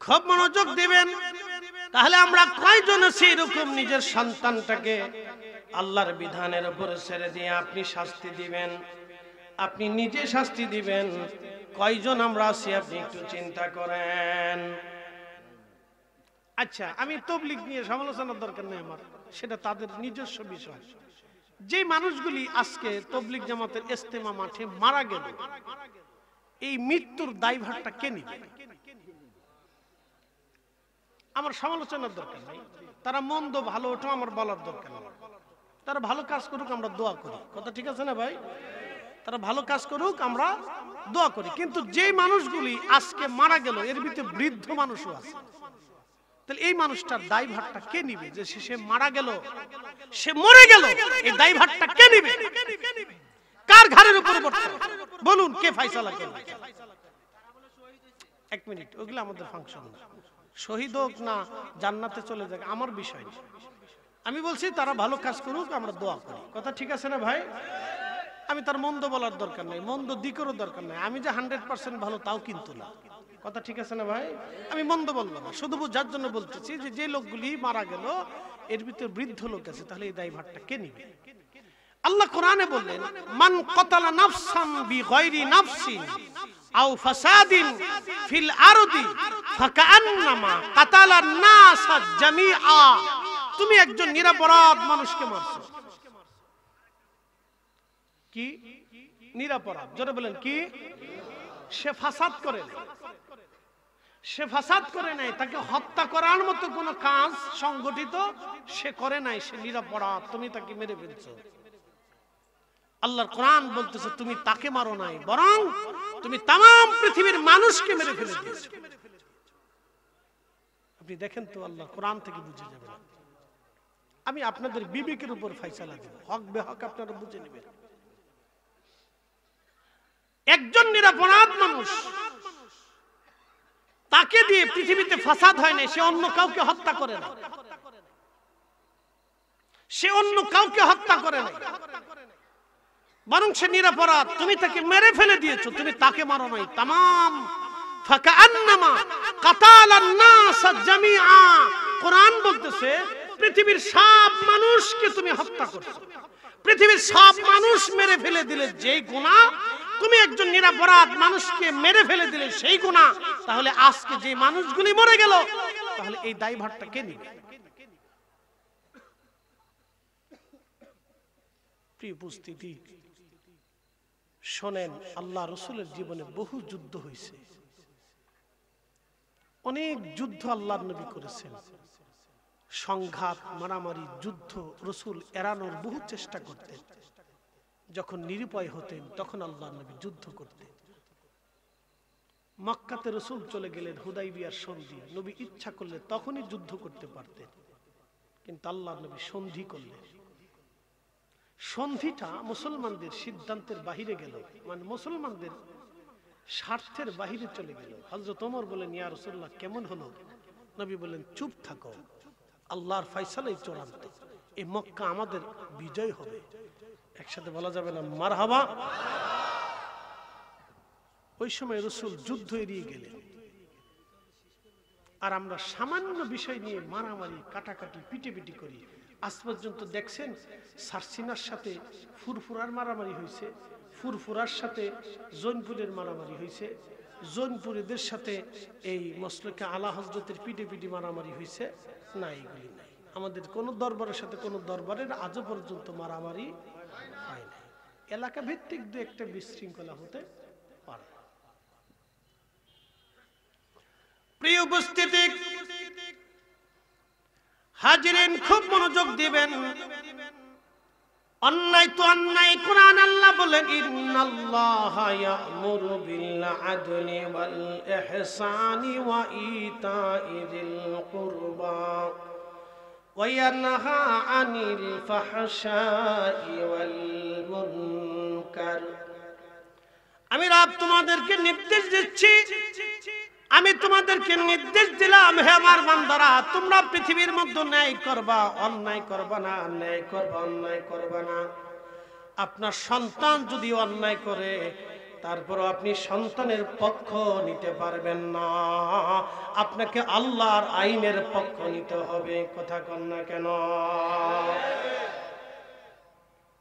খুব মনোযোগ দিবেন। তাহলে আমরা কয়জন আছি এরকম নিজের সন্তানটাকে আল্লাহর বিধানের উপর ছেড়ে দিয়ে আপনি শাস্তি দিবেন, আপনি নিজে শাস্তি দিবেন? কয়জন আমরা আছি আপনি একটু চিন্তা করেন। আচ্ছা, আমি তাবলীগ নিয়ে সমালোচনার দরকার নেই আমার, সেটা তাদের নিজস্ব বিষয়। যে মানুষগুলি আজকে তাবলীগ জামাতের ইজতেমা মাঠে মারা গেল, এই মৃত্যুর দায়ভারটা কে নিবে? আমার সমালোচনার দরকার নেই। তারা মন্দ ভালো ওঠো আমার বলার দরকার নেই। তারা ভালো কাজ করুক, আমরা দোয়া করি। কথা ঠিক আছে না ভাই? তারা ভালো কাজ করুক, আমরা দোয়া করি। কিন্তু যে মানুষগুলি আজকে মারা গেল এর ভিতরে বৃদ্ধ মানুষও আছে, তাহলে এই মানুষটার দায়ভারটা কে নিবে? যে সে মারা গেল, সে মরে গেল, এই দায়ভারটা কে নিবে? কার ঘাড়ের উপর বর্তাবে? বলুন, কে ফয়সালা করবে? এক মিনিট, ওগুলো আমাদের ফাংশন না। শহীদ হোক না জান্নাতে চলে যাক আমার বিষয় না। আমি বলছি তারা ভালো কাজ করুক, আমরা দোয়া করি। কথা ঠিক আছে না ভাই? আমি তার মন্দ বলার দরকার নাই, মন্দ দিকেরও দরকার নাই। আমি যে 100% ভালো তাও কিন্তু না। কথা ঠিক আছে না ভাই? আমি মন্দ বলবো না, শুধু যার জন্য বলতেছি যে যে লোকগুলি মারা গেল এর ভিতরে বৃদ্ধ লোক আছে, তাহলে এই দায়ভারটা কে নিবে? আল্লাহ কোরআনে বললেন, মান কতালা নাফসান বিগাইরি নাফসিন আও ফাসাদিন ফিল আরদি ফাকান্নামা কাতালান নাস জামিআ। তুমি একজন নিরপরাধ মানুষকে মারছো। কি নিরপরাধ? জোরে বলেন কি? সে ফাসাদ করে নাই, সে ফাসাদ করে নাই, তাকে হত্যা করার মতো কোনো কাজ সংগঠিত সে করে নাই, সে নিরপরাধ, তুমি তাকে মেরে ফেলছো। আল্লাহর কোরআন বলতেছে তুমি তাকে মারো নাই, বরং তুমি তাম পৃথিবীর মানুষকে মেরে ফেলে দিয়েছো। আপনি দেখেন তো, আল্লাহ কোরআন থেকে বুঝে যাবেন। আমি আপনাদের বিবেকের উপর ফয়সালা দেব, হক বেহক আপনারা বুঝে নেবেন। একজন নিরপরাধ মানুষ, তাকে দিয়ে পৃথিবীতে ফাসাদ হয় না, সে অন্য কাউকে হত্যা করে না, সে অন্য কাউকে হত্যা করে না, বরং সে নিরপরাধ, তুমি তাকে মেরে ফেলে দিয়েছো, তুমি তাকে মারো নাই। তামাম ফাকান্নামা কাতালান নাস জামিআ। কোরআন বলতেছে পৃথিবীর সব মানুষকে তুমি হত্যা করছো, পৃথিবীর সব মানুষ মেরে ফেলে দিলে যেই গুনাহ, তুমি একজন নিরপরাধ মানুষকে মেরে ফেলে দিলে সেই গুনাহ। তাহলে আজকে যে মানুষগুলি মরে গেল, তাহলে এই দায়ভারটা কে নিবে? প্রিয় উপস্থিতি, শোনেন, আল্লাহ রাসূলের জীবনে বহু যুদ্ধ হয়েছে, অনেক যুদ্ধ আল্লাহর নবী করেছেন। সংঘাত, মারামারি, যুদ্ধ রাসূল এড়ানোর বহু চেষ্টা করতেন। যখন নিরুপায় হতেন তখন আল্লাহর নবী যুদ্ধ করতেন। মক্কাতে রাসূল চলে গেলেন, হুদাইবিয়ার সন্ধি, নবী ইচ্ছা করলে তখনই যুদ্ধ করতে পারতেন, কিন্তু আল্লাহর নবী সন্ধি করলেন। সন্ধিটা মুসলমানদের সিদ্ধান্তের বাহিরে গেল, মানে মুসলমানদের স্বার্থের বাহিরে চলে গেল। হযরত ওমর বলেন, ইয়া রাসূলুল্লাহ কেমন হলো? নবী বলেন, চুপ থাকো, আল্লাহর ফয়সালাই চূড়ান্ত, এই মক্কা আমাদের বিজয় হবে। একসাথে বলা যাবে না মারহাবা? ওই সময় রাসূল যুদ্ধ এড়িয়ে গেলেন, আর আমরা সামান্য বিষয় নিয়ে মারামারি, কাটাকাটি, পিটিপিটি করি। আজ পর্যন্ত দেখছেন সারসিনার সাথে ফুরফুরার মারামারি হয়েছে, ফুরফুরার সাথে জৈনপুরের মারামারি হয়েছে, জৈনপুরীদের সাথে এই মসলকে আলা হযরতের পিটিপিটি মারামারি হয়েছে না? এগুলি নাই। আমাদের কোন দরবারের সাথে কোন দরবারের আজও পর্যন্ত মারামারি হয় নাই। এলাকা ভিত্তিক দু একটা বিশৃঙ্খলা হতে পারে। প্রিয় উপস্থিতি, হাজিরিন খুব মনোযোগ দিবেন। অন্যায় তো অন্যায়, কোরআন আল্লাহ বলেন, ইন্নাল্লাহা ইয়া'মুরু বিল আদলি ওয়াল ইহসানি ওয়া ইতাইযিল কুরবা ওয়া ইয়ানহা আনিল ফাহশাই ওয়াল মুনকার। আমি রব তোমাদেরকে নির্দেশ দিচ্ছি, আমি তোমাদেরকে নির্দেশ দিলাম, হে আমার বান্দারা, তোমরা পৃথিবীর মধ্যে ন্যায় করবা, অন্যায় করবা না, ন্যায় করবা, অন্যায় করবা না। আপনার সন্তান যদি অন্যায় করে, তারপর আপনি সন্তানের পক্ষ নিতে পারবেন না, আপনাকে আল্লাহর আইনের পক্ষ নিতে হবে। কথা কন না কেন?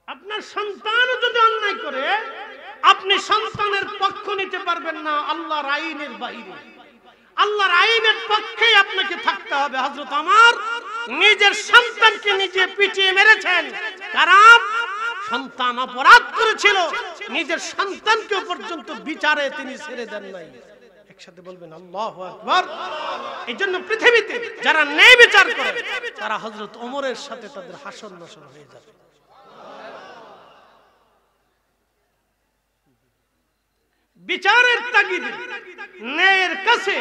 আপনার সন্তান যদি অন্যায় করে, আপনি সন্তানের পক্ষ নিতে পারবেন না, আল্লাহর আইনের বাইরে, আল্লাহর আইনের পক্ষে আপনাকে থাকতে হবে। হযরত ওমর নিজের সন্তানকে নিজে পিটিয়ে মেরেছেন, কারণ সন্তান অপরাধ করেছিল, নিজের সন্তানকে পর্যন্ত বিচারে তিনি ছেড়ে দেন নাই। একসাথে বলবেন আল্লাহু আকবার। এইজন্য পৃথিবীতে যারা ন্যায় বিচার করে, তারা হযরত ওমরের সাথে তাদের হাসর নাসর হয়ে যাবে। বিচারের তাগিদে ন্যায়ের কাছে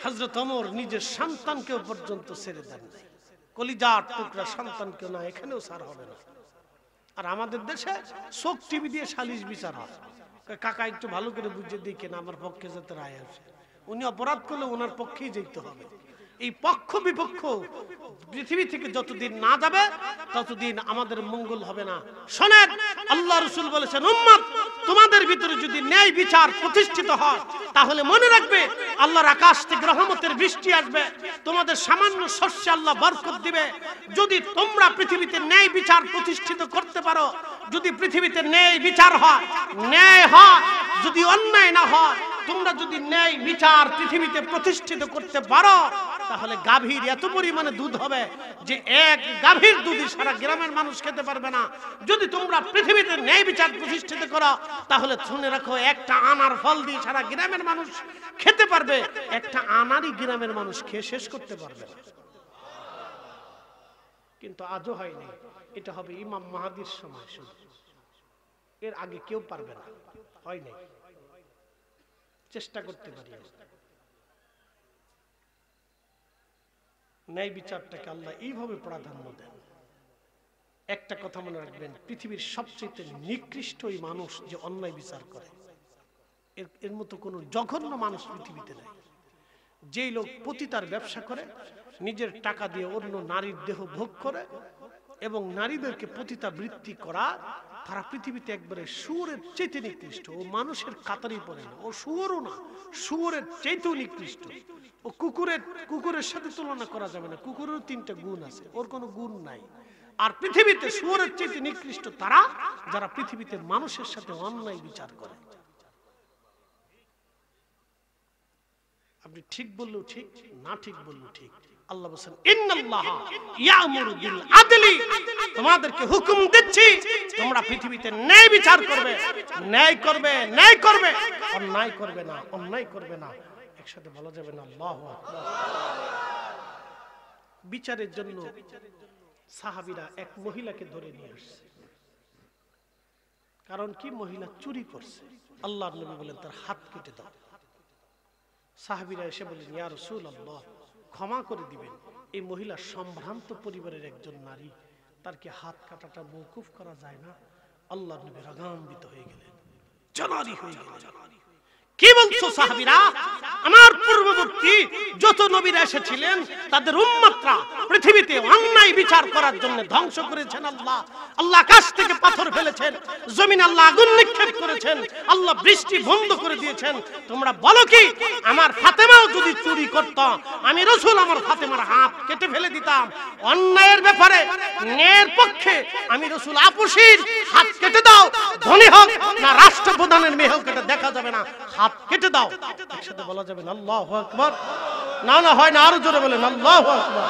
হযরত ওমর নিজের সন্তানকে পর্যন্ত ছেড়ে দেন নাই। কলিজার টুকরা সন্তানকে না, এখানেও ছাড় হবে না। আর আমাদের দেশে শোক টিভি দিয়ে সালিশ বিচার হয়। কাকা একটু ভালো করে বুঝিয়ে দিই কেন আমার পক্ষে যাতে রায় আসে। উনি অপরাধ করলে ওনার পক্ষেই যেতে হবে। এই পক্ষ বিপক্ষ পৃথিবী থেকে যতদিন না যাবে ততদিন আমাদের মঙ্গল হবে না। শোনেন, আল্লাহ রাসূল বলেছেন, উম্মত তোমাদের ভিতরে যদি ন্যায় বিচার প্রতিষ্ঠিত হয় তাহলে মনে রাখবে আল্লাহর আকাশ থেকে রহমতের বৃষ্টি আসবে, তোমাদের সামান্য শস্যে আল্লাহ বরকত দিবে। যদি তোমরা পৃথিবীতে ন্যায় বিচার প্রতিষ্ঠিত করতে পারো, যদি পৃথিবীতে ন্যায় বিচার হয়, ন্যায় হয়, যদি অন্যায় না হয়, তোমরা যদি ন্যায় বিচার পৃথিবীতে প্রতিষ্ঠিত করতে পারো তাহলে গাভীর এত পরিমাণে দুধ হবে যে এক গাভীর দুধই সারা গ্রামের মানুষ খেতে পারবে না। যদি তোমরা পৃথিবীতে ন্যায় বিচার প্রতিষ্ঠিত করো তাহলে শুনে রাখো একটা আনার ফল দিয়ে সারা গ্রামের মানুষ খেতে পারবে, একটা আনারই গ্রামের মানুষ খেয়ে শেষ করতে পারবে না। কিন্তু আজও হয়নি। এটা হবে ইমাম মাহদীর সময় শুধু, এর আগে কেউ পারবে না। হয়নি, চেষ্টা করতে পারি। ন্যায় বিচারটাকে আল্লাহ এইভাবে প্রাধান্য দেন। একটা কথা মনে রাখবেন, পৃথিবীর সবচেয়ে নিকৃষ্ট ওই মানুষ যে অন্যায় বিচার করে। এর মতো কোনো জঘন্য মানুষ পৃথিবীতে নেই। যেই লোক পতিতার ব্যবসা করে, নিজের টাকা দিয়ে অন্য নারীর দেহ ভোগ করে এবং নারীদেরকে পতিতা বৃত্তি করা, তারা পৃথিবীতে একবারে শুয়োরের চাইতে নিকৃষ্ট। ও মানুষের কাতারই পড়ে না, ও শুয়োরও না, শুয়োরের চাইতেও নিকৃষ্ট। ও কুকুরের সাথে তুলনা করা যাবে না। কুকুরের 3টা গুণ আছে, ওর কোনো গুণ নাই। আর পৃথিবীতে শুয়োরের চাইতে নিকৃষ্ট তারা যারা পৃথিবীতে মানুষের সাথে অন্যায় বিচার করে। আপনি ঠিক বললেও ঠিক, না ঠিক বললেও ঠিক। আল্লাহ বলেন, ইন্নাল্লাহা ইয়ামুরু বিল আদলি, তোমাদেরকে হুকুম দিচ্ছি তোমরা পৃথিবীতে ন্যায় বিচার করবে, ন্যায় করবে, ন্যায় করবে, অন্যায় করবে না, অন্যায় করবে না। একসাথে বলা যাবে না আল্লাহু আকবার। বিচারের জন্য সাহাবীরা এক মহিলাকে ধরে নিয়ে আসছে। কারণ কি? মহিলা চুরি করছে। আল্লাহর নবী বলেন তার হাত কেটে দাও। সাহাবীরা এসে বলেন, ইয়া রাসূলুল্লাহ, ক্ষমা করে দিবেন, এই মহিলা সম্ভ্রান্ত পরিবারের একজন নারী, তার কি হাত কাটাটা মওকুফ করা যায় না? আল্লাহর নবী রাগান্বিত হয়ে গেলেন, জানারি হয়ে গেলেন। কি বলছো সাহাবীরা? আমার পূর্ববর্তী যত নবীরা এসেছিলেন তাদের উম্মতরা পৃথিবীতে অন্যায় বিচার করার জন্য ধ্বংস করেছেন। আল্লাহ আকাশ থেকে পাথর ফেলেছেন, জমিনে আল্লাহ আগুন নিক্ষেপ করেছেন, আল্লাহ বৃষ্টি বন্ধ করে দিয়েছেন। তোমরা বলো কি আমার ফাতেমাও যদি চুরি করত, আমি রাসূল আমার ফাতেমার হাত কেটে ফেলে দিতাম? অন্যায়ের ব্যাপারে ন্যায়ের পক্ষে আমি রাসূল আপোষীর হাত কেটে দাও, ধনী হোক না রাষ্ট্রপ্রধানের মেয়ে হোক, এটা দেখা যাবে না, হাত কেটে দাও। একসাথে বলা যাবে না আল্লাহু আকবার। না না হয় না, আরো জোরে বলেন আল্লাহু আকবার।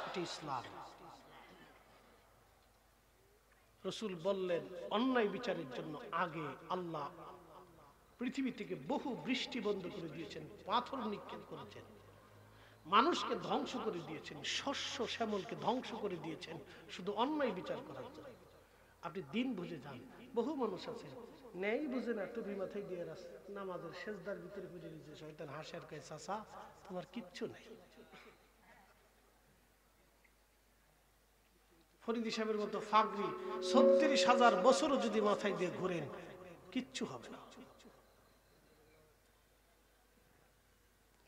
এটা ইসলাম। রাসূল বললেন অন্যায় বিচারের জন্য আগে আল্লাহ পৃথিবী থেকে বহু বৃষ্টি বন্ধ করে দিয়েছেন, পাথর নিক্ষেপ করেছেন, মানুষকে ধ্বংস করে দিয়েছেন, শস্য শ্যামলকে ধ্বংস করে দিয়েছেন শুধু অন্যায় বিচার করার জন্য। আপনি দিন বুঝে যান। বহু মানুষ আছে ন্যায় বুঝে না, টুপি মাথায় দিয়ে নামাজের সেজদার ভিতরে বুঝে দিয়েছে, শয়তান হাসে আর কয়, চাচা তোমার কিচ্ছু নেই। ফরিদি সাহেবের মতো ফাগরি ৩৬,০০০ বছরও যদি মাথায় দিয়ে ঘুরেন কিচ্ছু হবে না।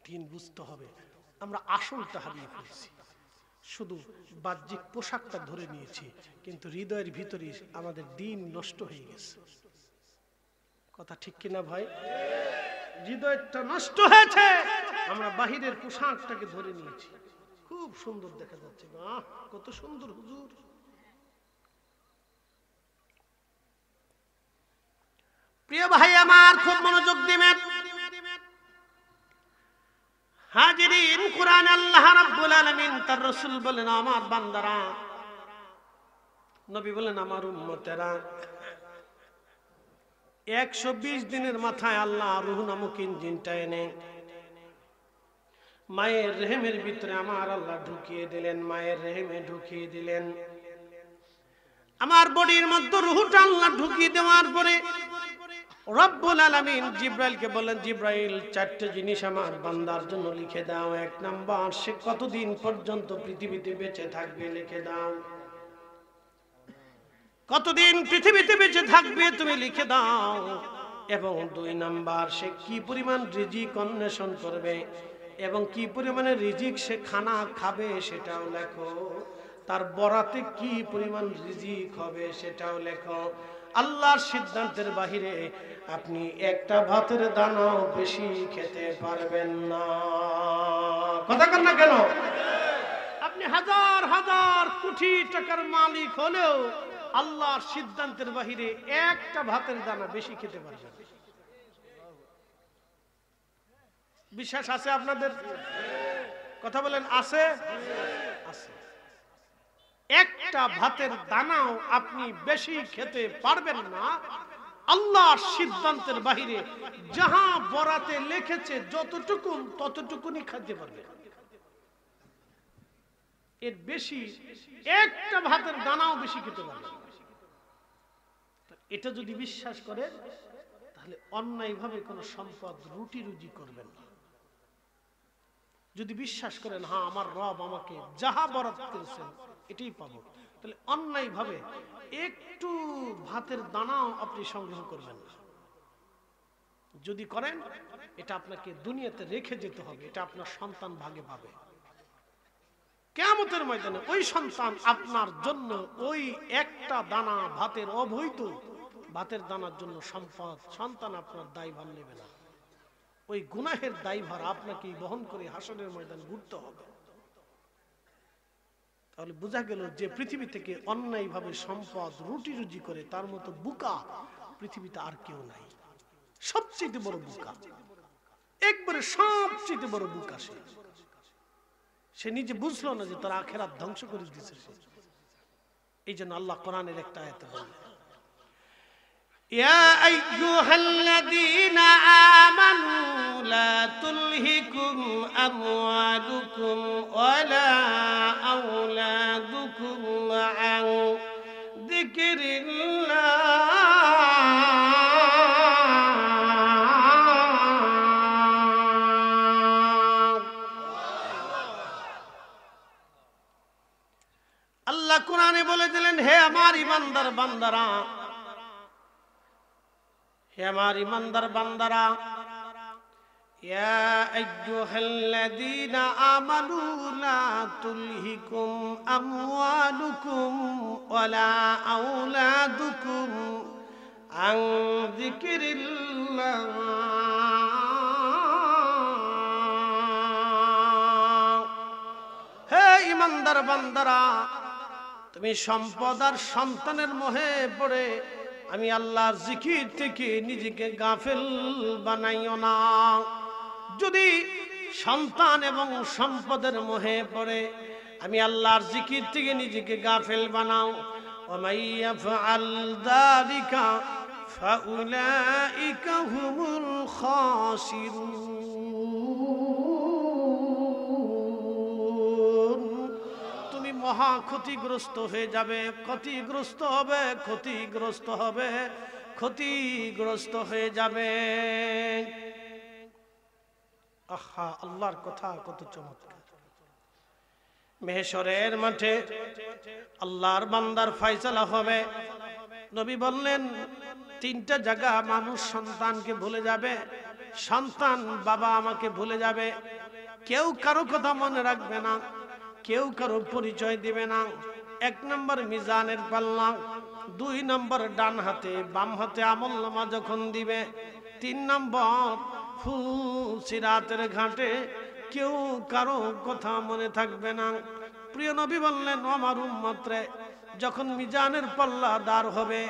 দিন বুঝতে হবে। আমরা আসলটা হারিয়ে ফেলছি, শুধু বাহ্যিক পোশাকটা ধরে নিয়েছি, কিন্তু হৃদয়ের ভিতরে আমাদের দিন নষ্ট হয়ে গেছে। কথা ঠিক কিনা ভাই? হৃদয়টা নষ্ট হয়েছে, আমরা বাহিরের পোশাকটাকে ধরে নিয়েছি। খুব সুন্দর দেখা যাচ্ছে, বাহ কত সুন্দর হুজুর। প্রিয় ভাই আমার, খুব মনোযোগ দিবেন। হাজিরিন, কুরআন আল্লাহ রাব্বুল আলামিন তার রাসূল বলেন, আমার বান্দারা, নবী বলেন আমার উম্মতেরা, 120 দিনের মাথায় আল্লাহ রূহ নামক ইঞ্জিনটা এনে মায়ের রেহেমের ভিতরে আমার আল্লাহ ঢুকিয়ে দিলেন, মায়ের রেহেমে ঢুকিয়ে দিলেন। আমার বডির মধ্যে রূহটা আল্লাহ ঢুকিয়ে দেওয়ার পরে রব্বুল আলামিন জিব্রাইলকে বললেন, জিব্রাইল, 4টে জিনিস আমার বান্দার জন্য লিখে দাও। 1 নাম্বার, সে কতদিন পর্যন্ত পৃথিবীতে বেঁচে থাকবে লিখে দাও। কতদিন পৃথিবীতে বেঁচে থাকবে তুমি লিখে দাও। এবং 2 নাম্বার, সে কি পরিমাণ রিজিক অন্বেষণ করবে এবং কি পরিমাণে রিজিক সে খানা খাবে সেটাও লেখো। তার বরাতে কি পরিমাণ রিজিক হবে সেটাও লেখো। আল্লাহর সিদ্ধান্তের বাহিরে আপনি একটা ভাতের দানাও বেশি খেতে পারবেন না। কথা কন না কেন? আপনি হাজার হাজার কোটি টাকার মালিক হলেও আল্লাহর সিদ্ধান্তের বাহিরে একটা ভাতের দানা বেশি খেতে পারবেন। বিশ্বাস আছে আপনাদের? কথা বলেন, আছে? আছে। একটা ভাতের দানাও আপনি বেশি খেতে পারবেন না আল্লাহর সিদ্ধান্তের বাহিরে। যাহা বরাতে লিখেছে যতটুকু ততটুকুনি খেতে পারবেন। এর বেশি একটা ভাতের দানাও বেশি খেতে পারবেন। এটা যদি বিশ্বাস করেন তাহলে অন্যায়ভাবে কোনো সম্পদ রুটি রুজি করবেন না। যদি বিশ্বাস করেন হ্যাঁ আমার রব আমাকে যাহা বরাত করেছেন এটাই পাবো, তাহলে অন্যায়ভাবে একটু ভাতের দানাও আপনি সংগ্রহ করবেন না। যদি করেন এটা আপনাকে দুনিয়াতে রেখে যেতে হবে, এটা আপনার সন্তান ভাগে পাবে। কিয়ামতের ময়দানে ওই সন্তান আপনার জন্য ওই একটা দানা ভাতের, অবৈধ ভাতের দানার জন্য সন্তান আপনার দায়ভার নেবে না। ওই গুনাহের দায়ভার আপনাকে বহন করে হাসরের ময়দানে ঘুরতে হবে। তাহলে বোঝা গেল যে পৃথিবী থেকে অন্যায়ভাবে সম্পদ রুটি রুজি করে তার মতো বোকা পৃথিবীতে আর কেউ নাই। সবচেয়ে বড় বোকা, একবারে সবচেয়ে বড় বোকা সে নিজে বুঝলো না যে তার আখিরাত ধ্বংস করে দিয়েছে। এই জন্য আল্লাহ কোরআনের একটা আয়াতে বলেন, ইয়া আইয়ুহাল্লাযীনা আমানু লা তুলহিকুম আমওয়ালুকুম ওয়ালা আওলাদুকুম আন যিকরিল্লাহ আল্লাহ কোরআনে বলে দিলেন, হে আমার ঈমানদার বান্দারা, হে আমার ঈমানদার বান্দারা, ইয়া আইয়ুহাল্লাযীনা আমানু লা তুলহিকুম আমওয়ালুকুম ওয়ালা আওলাদুকুম আন যিকরিল্লাহ। হে ঈমানদার বান্দারা, তুমি সম্পদ আর সন্তানের মোহে পড়ে আমি আল্লাহর জিকির থেকে নিজেকে গাফেল বানাইও না। যদি সন্তান এবং সম্পদের মোহে পড়ে আমি আল্লাহর জিকির থেকে নিজেকে গাফেল বানাও, ওয়া ইয়াফআল যালিকা ফাউলাইকা হুমুল খাসিরুন। তুমি মহা ক্ষতিগ্রস্ত হয়ে যাবে, ক্ষতিগ্রস্ত হবে, ক্ষতিগ্রস্ত হবে, ক্ষতিগ্রস্ত হয়ে যাবে। আহা, আল্লাহর কথা কত চমৎকার। মেহেশরের মাঠে আল্লাহর বান্দার ফয়সালা হবে। নবী বললেন 3টা জায়গা মানুষ সন্তানকে ভুলে যাবে, সন্তান বাবা আমাকে ভুলে যাবে। কেউ কারো কথা মনে রাখবে না, কেউ কারো পরিচয় দিবে না। 1 নম্বর মিজানের পাল্লা, 2 নম্বর ডান হাতে বাম হাতে আমলনামা যখন দিবে, 3 নম্বর ফুলসিরাতের ঘাটে কেউ কারো কথা মনে থাকবে না। প্রিয় নবী বললেন, আমার উম্মতরে যখন মিজানের পাল্লা দাঁড় হবে,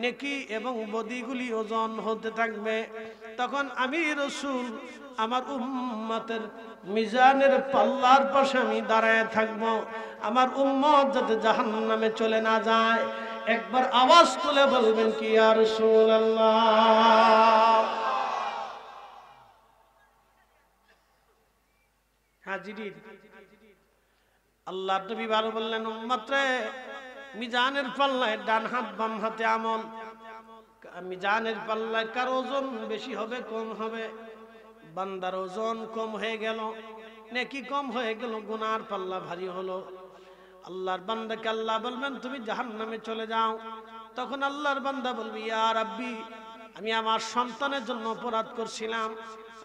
নেকি এবং বদিগুলি ওজন হতে থাকবে, তখন আমি রাসূল আমার উম্মতের মিজানের পাল্লার পাশে আমি দাঁড়ায় থাকবো। আমার উম্মত যাতে জাহান্নামে চলে না যায়, একবার আওয়াজ তুলে বলবেন কি ইয়া রাসূলুল্লাহ। হাজিরিন, আল্লাহর নবী ভালো বললেন, উম্মত রে মিজানের পাল্লায় ডান হাত বাম হাতে আমল, মিজানের পাল্লায় কার ওজন বেশি হবে কম হবে? বান্দার ওজন কম হয়ে গেল, নেকি কম হয়ে গেল, গুনার পাল্লা ভারী হলো। আল্লাহর বান্দাকে আল্লাহ বলবেন তুমি জাহান্নামে চলে যাও। তখন আল্লাহর বান্দা বলবে ইয়া রাব্বি, আমি আমার সন্তানের জন্য অপরাধ করছিলাম,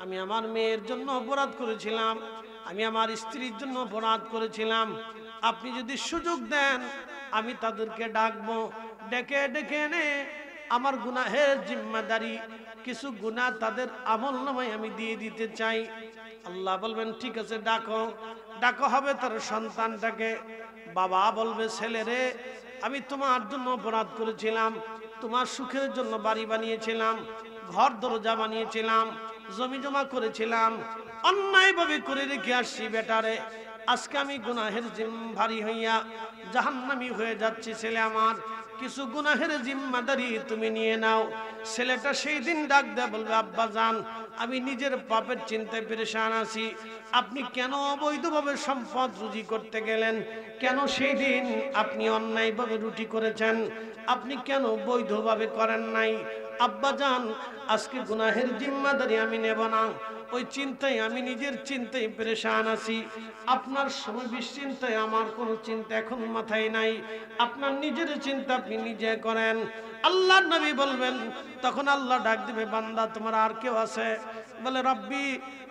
আমি আমার মেয়ের জন্য অপরাধ করেছিলাম, আমি আমার স্ত্রীর জন্য অপরাধ করেছিলাম। আপনি যদি সুযোগ দেন আমি তাদেরকে ডাকবো, ডেকে ডেকে এনে আমার গুনাহের জিম্মাদারি কিছু গুনাহ তাদের আমল নামায় আমি দিয়ে দিতে চাই। আল্লাহ বলবেন ঠিক আছে, ডাকো। ডাকো হবে তার সন্তানটাকে। বাবা বলবে ছেলে রে, আমি তোমার জন্য অপরাধ করেছিলাম, তোমার সুখের জন্য বাড়ি বানিয়েছিলাম, ঘর দরজা বানিয়েছিলাম, জমি জমা করেছিলাম, অন্যায়ভাবে করে রেখে আসছি বেটারে। আজকে আমি গুনাহের ভারী হইয়া জাহান্নামী হয়ে যাচ্ছি। ছেলে আমার, কিছু গুনাহের জিম্মাদারি তুমি নিয়ে নাও। ছেলেটা সেই দিন ডাক দেয়া বলবে আব্বা জান, আমি নিজের পাপের চিন্তায় পেরেশান আছি। আপনি কেন অবৈধভাবে সম্পদ রুজি করতে গেলেন? কেন সেই দিন আপনি অন্যায়ভাবে রুটি করেছেন? আপনি কেন বৈধভাবে করেন নাই? আব্বা জান, আজকে গুনাহের জিম্মাদারি আমি নেব না। ওই চিন্তায় আমি নিজের চিন্তায় পেরেশান আছি। আপনার সময় চিন্তায় আমার কোনো চিন্তা এখন মাথায় নাই। আপনার নিজের চিন্তা আপনি নিজে করেন। আল্লাহর নবী বলবেন, তখন আল্লাহ ডাক দিবে বান্দা তোমার আর কেউ আছে? বলে রব্বি,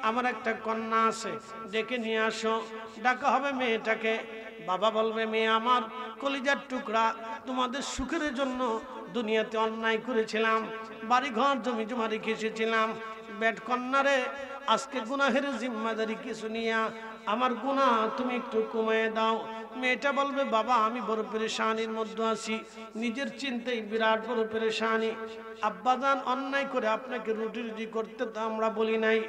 আমার একটা কন্যা আছে, ডেকে নিয়ে আসো। ডাকা হবে মেয়েটাকে। বাবা বলবে মেয়ে আমার, কলিজার টুকরা, তোমাদের সুখের জন্য দুনিয়াতে অন্যায় করেছিলাম, বাড়ি ঘর জমি জমা রেখে এসেছিলাম। বেট কন্যারে, আজকে গুনাহের জিম্মাদারি কিছু নিয়া আমার গুনাহ তুমি একটু কমিয়ে দাও। মেয়েটা বলবে বাবা আমি বড় পেরেশানির মধ্যে আছি, নিজের চিন্তায় বিরাট বড় পেরেশানি। আব্বাজান অন্যায় করে আপনাকে রুটি রুটি করতে তো আমরা বলি নাই,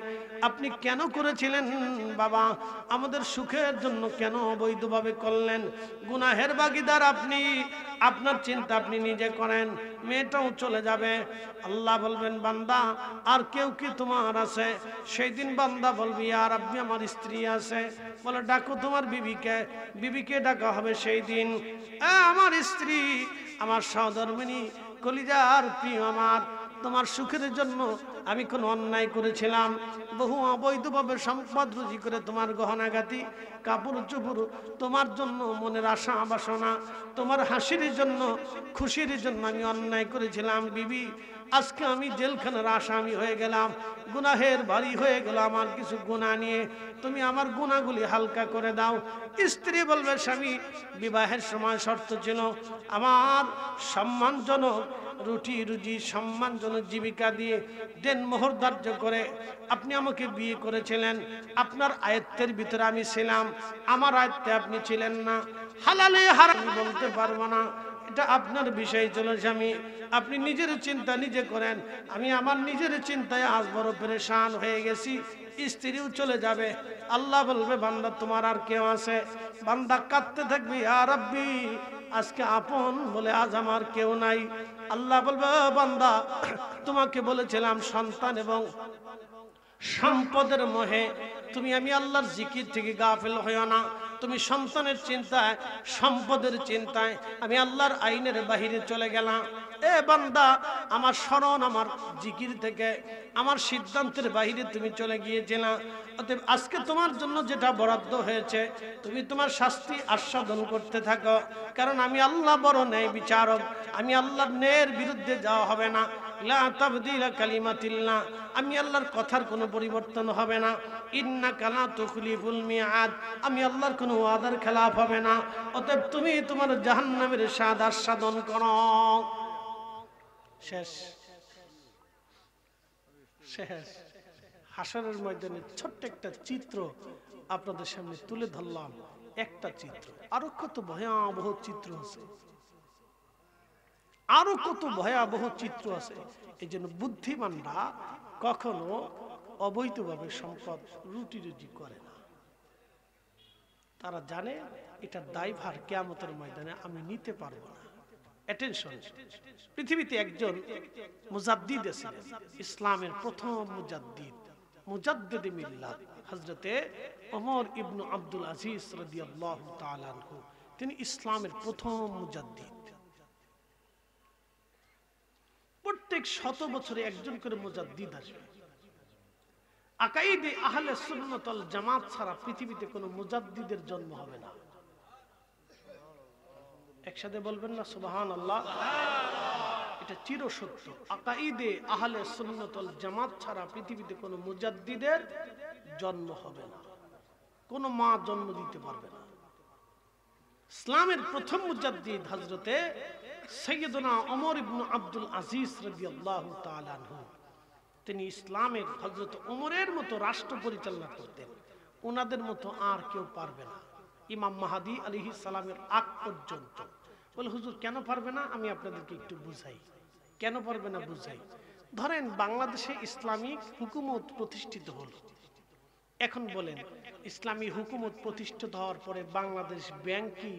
আপনি কেন করেছিলেন বাবা? আমাদের সুখের জন্য কেন অবৈধভাবে করলেন? গুনাহের ভাগীদার আপনি, আপনার চিন্তা আপনি নিজে করেন। মেয়েটাও চলে যাবে। আল্লাহ বলবেন বান্দা আর কেউ কি তোমার আছে? সেই দিন বান্দা বলবি আর আপনি আমার স্ত্রী আছে। বলে ডাকো তোমার বিবিকে। বিবিকে ডাকা হবে সেই দিন। আমার স্ত্রী, আমার সহধর্মিনী, কলিজার প্রিয় আমার, তোমার সুখের জন্য আমি কোন অন্যায় করেছিলাম, বহু অবৈধভাবে সম্পদ রুজি করে তোমার গহনাগাতি কাপড় চোপড়, তোমার জন্য মনের আশা বাসনা, তোমার হাসির জন্য খুশির জন্য আমি অন্যায় করেছিলাম। বিবি, আজকে আমি জেলখানার আসামি হয়ে গেলাম, গুনাহের ভারী হয়ে গেল আমার কিছু গুনাহ নিয়ে, তুমি আমার গুনাহগুলি হালকা করে দাও। স্ত্রী বলবে স্বামী, বিবাহের সময় শর্ত ছিল আমার সম্মানজনক রুটি রুজি, সম্মানজনক জীবিকা দিয়ে দেনমোহর ধার্য করে আপনি আমাকে বিয়ে করেছিলেন। আপনার আয়ত্তের ভিতরে আমি ছিলাম, আমার আয়ত্তে আপনি ছিলেন না। হালালে হারাম বলতে পারবো না, এটা আপনার বিষয় ছিল স্বামী। আপনি নিজের চিন্তা নিজে করেন। আমি আমার নিজের চিন্তায় আজ বড় পেরেশান হয়ে গেছি। স্ত্রীও চলে যাবে। আল্লাহ বলবে বান্দা তোমার আর কেউ আছে? বান্দা কাঁদতে থাকবে ইয়া রাব্বি, আজকে আপন বলে আজ আমার কেউ নাই। আল্লাহ বলবে বান্দা তোমাকে বলেছিলাম সন্তান এবং সম্পদের মোহে তুমি আমি আল্লাহর জিকির থেকে গাফিল হইও না। তুমি সন্তানের চিন্তায়, সম্পদের চিন্তায় আমি আল্লাহর আইনের বাহিরে চলে গেলাম। এ বান্দা, আমার স্মরণ, আমার জিকির থেকে, আমার সিদ্ধান্তের বাহিরে তুমি চলে গিয়েছিলা। অতএব আজকে তোমার জন্য যেটা বরাদ্দ হয়েছে তুমি তোমার শাস্তি আস্বাদন করতে থাকো। কারণ আমি আল্লাহ বড় ন্যায় বিচারক, আমি আল্লাহর ন্যায়ের বিরুদ্ধে যাওয়া হবে না। লা তাবদীলা কালিমাতিল্লাহ, আমি আল্লাহর কথার কোনো পরিবর্তন হবে না। ইন্নাকা লা তুখলিফুল মিআদ, আমি আল্লাহর কোনো ওয়াদার খেলাফ হবে না। অতএব তুমি তোমার জাহান্নামের স্বাদ আস্বাদন করো। শেষ শেষ। হাসরের ময়দানে ছোট্ট একটা চিত্র আপনাদের সামনে তুলে ধরলাম, একটা চিত্র। আরো কত ভয়াবহ চিত্র আছে, আরো কত ভয়াবহ চিত্র আছে। এই জন্য বুদ্ধিমানরা কখনো অবৈধভাবে সম্পদ রুটি রুজি করে না। তারা জানে এটা দায়ভার কিয়ামতের ময়দানে আমি নিতে পারবো না। অ্যাটেনশন, পৃথিবীতে একজন মুজাদ্দিদ ছিলেন, ইসলামের প্রথম মুজাদ্দিদ, মুজাদ্দিদে মিল্লাত হযরতে ওমর ইবনে আব্দুল আজিজ রাদিয়াল্লাহু তাআলা আনহু। তিনি ইসলামের প্রথম মুজাদ্দিদ। প্রত্যেক প্রত্যেক 100 বছরে একজন করে মুজাদ্দিদ আসবে। আকাইদে আহলে সুন্নাত ওয়াল জামাত ছাড়া পৃথিবীতে কোনো মুজাদ্দিদের জন্ম হবে না। একসাথে বলবেন না সুবহানাল্লাহ? এটা চিরসত্য। আকাইদে আহলে সুন্নাত ওয়াল জামাত ছাড়া পৃথিবীতে কোনো মুজাদ্দিদের জন্ম হবে না, কোনো মা জন্ম দিতে পারবে না। ইসলামের প্রথম মুজাদ্দিদ হযরতে সাইয়্যিদুনা ওমর ইবনে আব্দুল আজিজ রাদিয়াল্লাহু তাআলা আনহু। তিনি ইসলামের হযরত ওমরের মতো রাষ্ট্র পরিচালনা করতেন, ওনাদের মতো আর কেউ পারবে না ইমাম মাহদী আলাইহিস সালামের আগ পর্যন্ত। বলে হুজুর কেন পারবে না? আমি আপনাদেরকে একটু বুঝাই কেন পারবে না, বুঝাই। ধরেন বাংলাদেশে ইসলামিক হুকুমত প্রতিষ্ঠিত হলো। এখন বলেন ইসলামী হুকুমত প্রতিষ্ঠিত হওয়ার পরে বাংলাদেশ ব্যাংক কি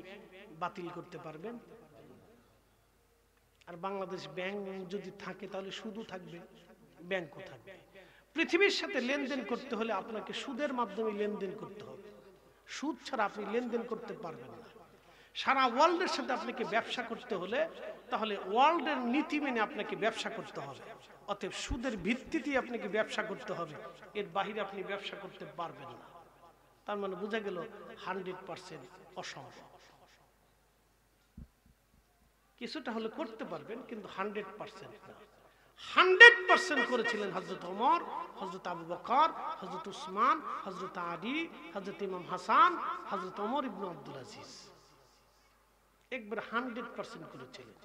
বাতিল করতে পারবেন? আর বাংলাদেশ ব্যাংক যদি থাকে তাহলে সুদও থাকবে, ব্যাংকও থাকবে। পৃথিবীর সাথে লেনদেন করতে হলে আপনাকে সুদের মাধ্যমে লেনদেন করতে হবে, সুদ ছাড়া আপনি লেনদেন করতে পারবেন না। সারা ওয়ার্ল্ডের সাথে আপনাকে ব্যবসা করতে হলে তাহলে ওয়ার্ল্ডের নীতি মেনে আপনাকে ব্যবসা করতে হবে। অতএব সুদের ভিত্তিতে আপনাকে ব্যবসা করতে হবে, এর বাহিরে আপনি ব্যবসা করতে পারবেন না। তার মানে বোঝা গেল 100% অসম্ভব। কিছুটা হলে করতে পারবেন কিন্তু 100% না। 100% করেছিলেন হযরত ওমর, হযরত আবু বকর, হযরত উসমান, হযরত আলী, হযরত ইমাম হাসান, হযরত ওমর ইবনে আব্দুল আজিজ। একবার 100% করেছিলেন।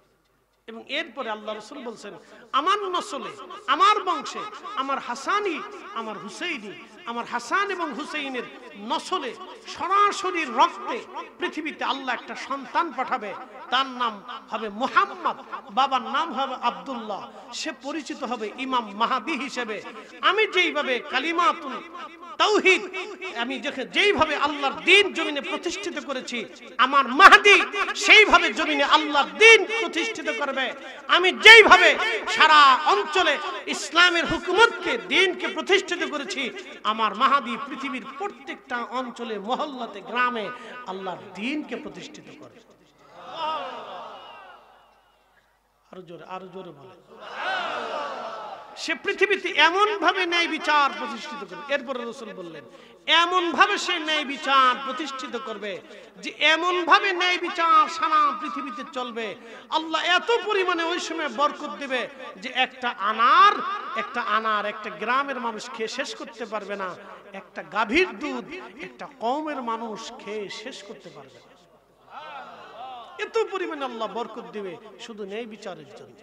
এবং এরপরে আল্লাহ রাসূল বলছেন আমার নসলে, আমার বংশে, আমার হাসানি, আমার হুসাইনি, আমার হাসান এবং হুসাইনের নসলে সরাসরি রক্তে পৃথিবীতে আল্লাহ একটা সন্তান পাঠাবে, তার নাম হবে মুহাম্মদ, বাবার নাম হবে আব্দুল্লাহ, সে পরিচিত হবে ইমাম মাহদী হিসেবে। আমি যেইভাবে কালিমাতুল তাওহীদ, আমি যেইভাবে আল্লাহর দ্বীন জমিনে প্রতিষ্ঠিত করেছি, আমার মাহদী সেইভাবে জমিনে আল্লাহর দ্বীন প্রতিষ্ঠিত করবে। আমি যেইভাবে সারা অঞ্চলে ইসলামের হুকুমতকে, দ্বীনকে প্রতিষ্ঠিত করেছি, আমার মাহদী পৃথিবীর প্রত্যেকটা অঞ্চলে, মহল্লাতে, গ্রামে আল্লাহর দ্বীনকে প্রতিষ্ঠিত করবে। আরো জোরে বলে। সে পৃথিবীতে এমন ভাবে ন্যায় বিচার প্রতিষ্ঠিত করবে। এরপরে রাসূল বললেন এমন ভাবে সে ন্যায় বিচার প্রতিষ্ঠিত করবে যে এমন ভাবে ন্যায় বিচার সারা পৃথিবীতে চলবে। আল্লাহ এত পরিমাণে ওই সময় বরকত দেবে যে একটা আনার একটা গ্রামের মানুষ খেয়ে শেষ করতে পারবে না, একটা গাভীর দুধ একটা কওমের মানুষ খেয়ে শেষ করতে পারবে না। এত পরিমাণে আল্লাহ বরকত দিবে শুধু ন্যায় বিচারের জন্য।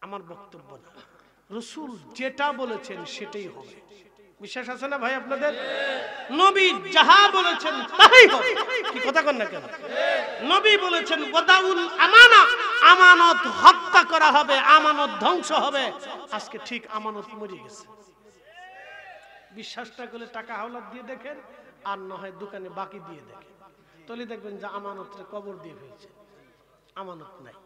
আমার বক্তব্য না, রাসূল যেটা বলেছেন সেটাই হবে। বিশ্বাস আছে না ভাই আপনাদের? নবী যাহা বলেছেন তাই হবে। কি কথা কন না কেন? নবী বলেছেন ওয়াদাউল আমানা, আমানত হত্যা করা হবে, আমানত ধ্বংস হবে। আজকে ঠিক আমানত মরে গেছে। বিশ্বাসটা করলে টাকা হাওলাত দিয়ে দেখেন, আর না হয় দোকানে বাকি দিয়ে দেখেন, তাহলে দেখবেন যে আমানতরে কবর দিয়ে ফেলছে, আমানত নাই।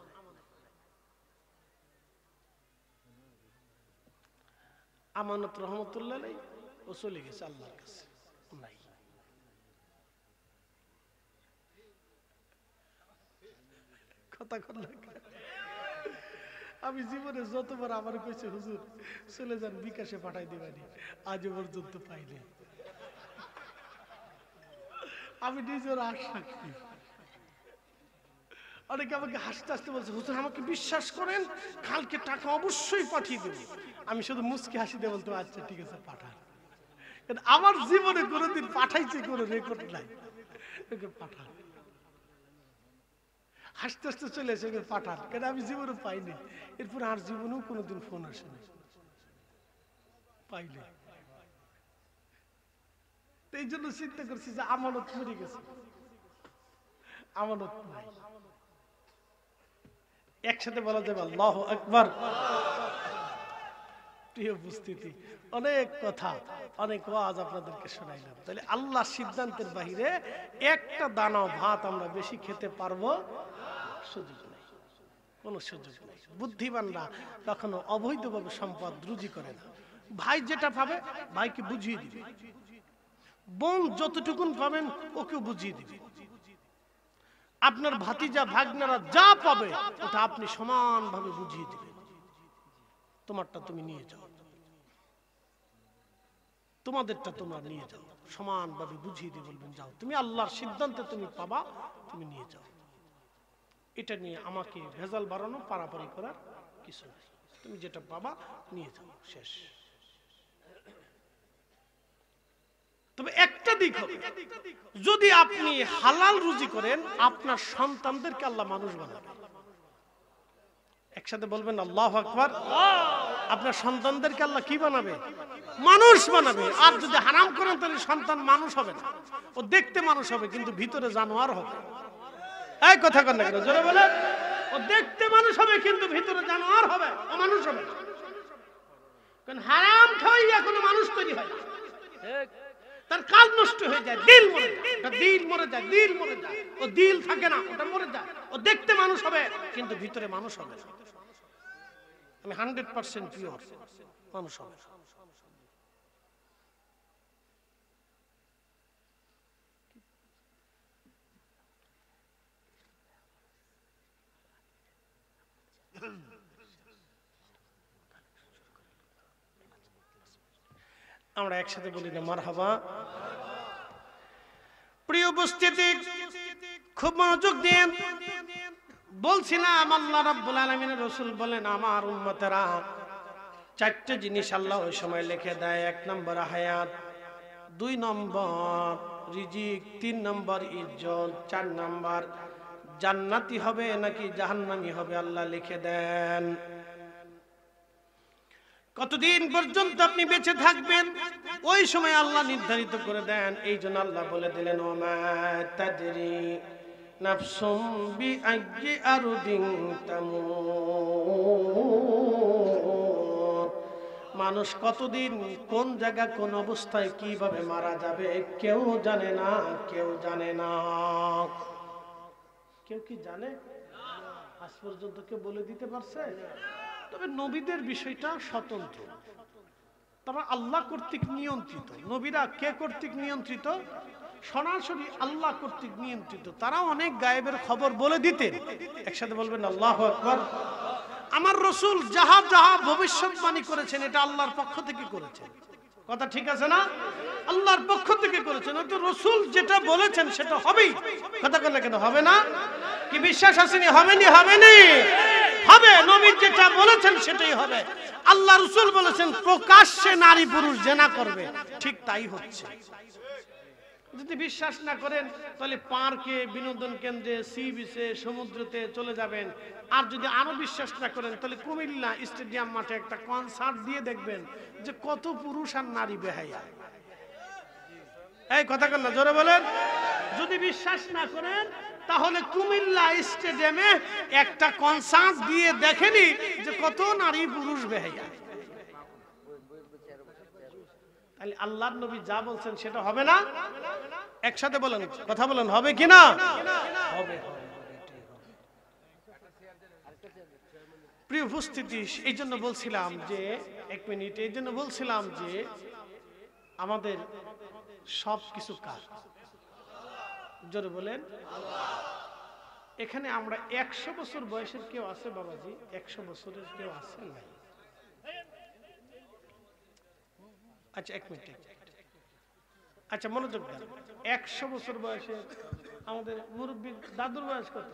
আমানত রহমতুল্লাহ আলাইহি ও চলে গেছে আল্লাহর কাছে, নাই। কথা কন না। আমি জীবনে যতবার আমার কইছে হুজুর চলে যান বিকাশে পাঠাই দিবানি, আজও পর্যন্ত পাইনি। আমি নিজের আশা করি। অনেকে আমাকে হাসতে হাসতে বলছে হুজুর আমাকে বিশ্বাস করেন, কালকে টাকা অবশ্যই পাঠিয়ে দেব। আমি শুধু মুচকি হাসি দিয়ে বলতে আচ্ছা ঠিক আছে পাঠান। আমার জীবনে কোনোদিন পাঠাইছে কোনো রেকর্ড নাই, পাঠান। হাসতে হাসতে চলে এসে পাঠান, কেন আমি জীবনে পাইনি। এরপর আর জীবনেও কোনোদিন ফোন আসেনি, পাইনি। এই জন্য চিন্তা করছি যে আমানত মরে গেছে, আমানত নাই। একসাথে বলা যাবে আল্লাহু আকবার। প্রিয় উপস্থিতি, অনেক কথা, অনেক ওয়াজ আপনাদেরকে শোনাইলাম। তাহলে আল্লাহ সিদ্ধান্তের বাহিরে একটা দানা ভাত আমরা বেশি খেতে পারবো সুযোগ নেই, কোনো সুযোগ নেই। বুদ্ধিমানরা কখনো অবৈধভাবে সম্পদ রুজি করে না। ভাই যেটা পাবে ভাইকে বুঝিয়ে দিবে, বোন যতটুকুন পাবেন ওকে বুঝিয়ে দিবে। আপনার ভাতিজা ভাগ্নারা যা পাবে ওটা আপনি সমানভাবে বুঝিয়ে দিবেন। তোমারটা তুমি নিয়ে যাও, তোমাদেরটা তোমরা নিয়ে যাও, সমানভাবে বুঝিয়ে দিয়ে বলবেন যাও, তুমি আল্লাহর সিদ্ধান্তে তুমি পাবা, তুমি নিয়ে যাও। এটা নিয়ে আমাকে ভেজাল বাড়ানো পারাপারি করার কিছু নেই। তুমি যেটা পাবা নিয়ে যাও, শেষ। তবে একটা দিক হবে, যদি আপনি হালাল রুজি করেন আপনার সন্তানদেরকে আল্লাহ মানুষ বানাবে। একসাথে বলবেন আল্লাহু আকবার। আপনার সন্তানদেরকে আল্লাহ কি বানাবে? মানুষ বানাবে। আর যদি হারাম করেন তাহলে সন্তান মানুষ হবে না, ও দেখতে মানুষ হবে কিন্তু ভিতরে জানোয়ার হবে। এই কথা কন না কেন, জোরে বলেন। ও দেখতে মানুষ হবে কিন্তু ভিতরে জানোয়ার হবে, ও মানুষ হবে না। কারণ হারাম খাইয়া কোনো মানুষ তৈরি হয় না, তার কাজ নষ্ট হয়ে যায়, দিল মরে যায়, দিল মরে যায়, দিল মরে যায়, ও দিল থাকে না, ওটা মরে যায়। ও দেখতে মানুষ হবে কিন্তু ভিতরে মানুষ হবে না। আমি 100% পিওর, মানুষ হবে। আমরা একসাথে বলি না মারহাবা। প্রিয় উপস্থিতি, খুব মনোযোগ দিয়ে বলছিলাম, আল্লাহ রাব্বুল আলামিনের রাসূল বলেন আমার উম্মতেরা চারটি জিনিস আল্লাহ ওই সময় লিখে দেয়। 1 নম্বর হায়াত, 2 নম্বর রিজিক, 3 নম্বর ইজ্জত, 4 নম্বর জান্নাতি হবে নাকি জাহান্নামী হবে আল্লাহ লিখে দেন। কতদিন পর্যন্ত আপনি বেঁচে থাকবেন ওই সময় আল্লাহ নির্ধারিত করে দেন। এই জন্য আল্লাহ বলে দিলেন ওমা তাদরি নাফসুম বিআইয়ি আরদিন তামুত। মানুষ কতদিন কোন জায়গা কোন অবস্থায় কিভাবে মারা যাবে কেউ জানে না, কেউ জানে না। কেউ কি জানে? আজ পর্যন্ত কেউ বলে দিতে পারছে? তবে নবীদের বিষয়টা স্বতন্ত্র, তারা আল্লাহ কর্তৃক নিয়ন্ত্রিত। নবীরা কে কর্তৃক নিয়ন্ত্রিত? সরাসরি আল্লাহ কর্তৃক নিয়ন্ত্রিত। তারা অনেক গায়েবের খবর বলে দিতেন। একসাথে বলবেন আল্লাহু আকবার। আমার রাসূল যাহা যাহা ভবিষ্যৎবাণী করেছেন এটা আল্লাহর পক্ষ থেকে করেছেন। কথা ঠিক আছে না? আল্লাহর পক্ষ থেকে করেছেন, তো রাসূল যেটা বলেছেন সেটা হবেই। কথা কেন কেন হবে না? কি বিশ্বাস আসেনি? হবেনি? হবেনি? হবে। নবী যেটা বলেছেন সেটাই হবে। আল্লাহ রাসূল বলেছেন প্রকাশ্যে নারী পুরুষ জিনা করবে, ঠিক তাই হচ্ছে। যদি বিশ্বাস না করেন তাহলে পার্কে, বিনোদন কেন্দ্রে, সি বিচে, সমুদ্রতে চলে যাবেন। আর যদি আরো বিশ্বাস না করেন তাহলে কুমিল্লা স্টেডিয়াম মাঠে একটা কনসার্ট দিয়ে দেখবেন যে কত পুরুষ আর নারী বেহায়া। এই কথা কেন না, জোরে বলেন। যদি বিশ্বাস না করেন তাহলে কুমিল্লা স্টেডিয়ামে একটা কনসার্ট দিয়ে দেখেনি যে কত নারী পুরুষ বেহায়া। তাহলে আল্লাহর নবী যা বলছেন সেটা হবে না? একসাথে বলেন, কথা বলেন, হবে কি না? হবে। প্রিয় উপস্থিতি, এই জন্য বলছিলাম যে 1 মিনিট, এই জন্য বলছিলাম যে আমাদের সব কিছু কার? জোরে বলেন। এখানে আমরা 100 বছর বয়সের কেউ আছে বাবাজি? 100 বছরের কেউ আছে? নাই। আচ্ছা 1 মিনিট, আচ্ছা মনোযোগ দেন। 100 বছর বয়সে আমাদের মুরব্বী দাদুর বয়স কত?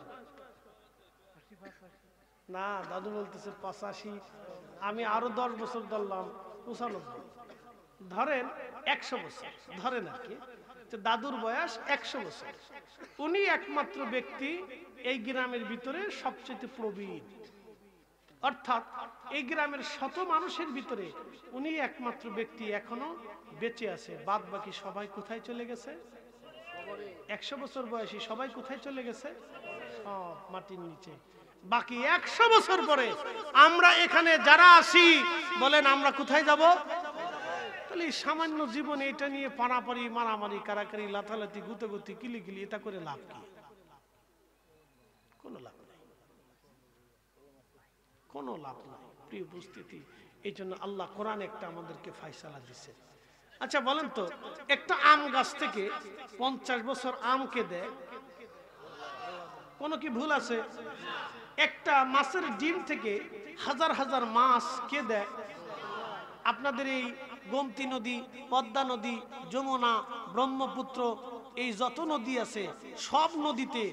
না, দাদু বলতেছে 85। আমি আরো 10 বছর ধরলাম 95। ধরেন 100 বছর ধরেন আর কি, দাদুর বয়স 100 বছর। উনি একমাত্র ব্যক্তি এই গ্রামের ভিতরে সবচেয়ে প্রবীণ, অর্থাৎ এই গ্রামের শত মানুষের ভিতরে উনি একমাত্র ব্যক্তি এখনো বেঁচে আছে। বাদ বাকি সবাই কোথায় চলে গেছে? 100 বছর বয়সী সবাই কোথায় চলে গেছে? সব মাটির নিচে। বাকি 100 বছর পরে আমরা এখানে যারা আসি, বলেন আমরা কোথায় যাব? তাহলে সামান্য জীবনে এটা নিয়ে পারাপারি, মারামারি, কারাকারি, লাথালাতি, গুতাগুতি, কিলিকিলি, এটা করে লাভ কি? কোনো লাভ নাই, কোনো লাভ নাই। প্রিয় উপস্থিতি, এই জন্য আল্লাহ কোরআন একটা আমাদেরকে ফয়সালা দিচ্ছে। আচ্ছা বলেন তো, একটা আম গাছ থেকে 50 বছর আমকে দেয়, কোনো কি ভুল আছে? একটা মাছের ডিম থেকে হাজার হাজার মাছ কে দেয়? আপনাদের এই গোমতী নদী, পদ্মা নদী, যমুনা, ব্রহ্মপুত্র, এই যত নদী আছে সব নদীতে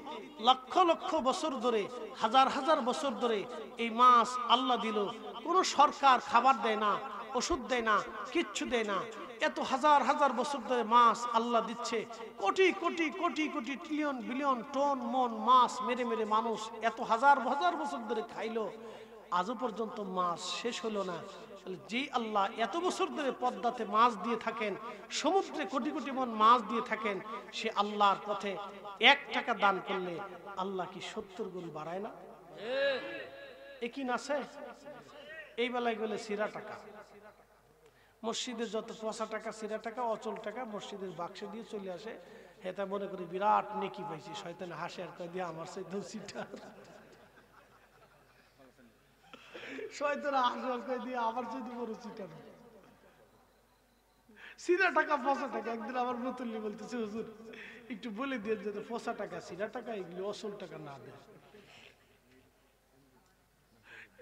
লক্ষ লক্ষ বছর ধরে, হাজার হাজার বছর ধরে এই মাছ আল্লাহ দিল। কোনো সরকার খাবার দেয় না, ওষুধ দেয় না, কিচ্ছু দেয় না। এত হাজার হাজার বছর ধরে মাছ আল্লাহ দিচ্ছে। Crore crore crore crore trillion billion ton মন মাছ মেরে মেরে মানুষ এত হাজার হাজার বছর ধরে খাইলো, আজও পর্যন্ত মাছ শেষ হলো না। যে আল্লাহ এত বছর ধরে পদ্মাতে মাছ দিয়ে থাকেন, সমুদ্রে কোটি কোটি মন মাছ দিয়ে থাকেন, সে আল্লাহর পথে 1 টাকা দান করলে আল্লাহ কি 70 গুণ বাড়ায় না? একই নাছে এই বেলায় গেলে সিরা টাকা, মসজিদের যত পয়সা টাকা, সিরা টাকা, অচল টাকা মসজিদের বাক্সে দিয়ে চলে আসে। হেতা মনে করি বিরাট নেকি পাইছি। শয়তান হাসে আর কয় দিয়ে আমার সেই দোষীটা, শয়তান হাসে আর কয় দিয়ে আমার সেই বড় চিটা না। সিরা টাকা পয়সা টাকা। একদিন আমার মুতল্লি বলতেছে, হুজুর একটু বলে দিয়ে যে পয়সা টাকা সিরা টাকা এগুলি অচল টাকা না দেয়।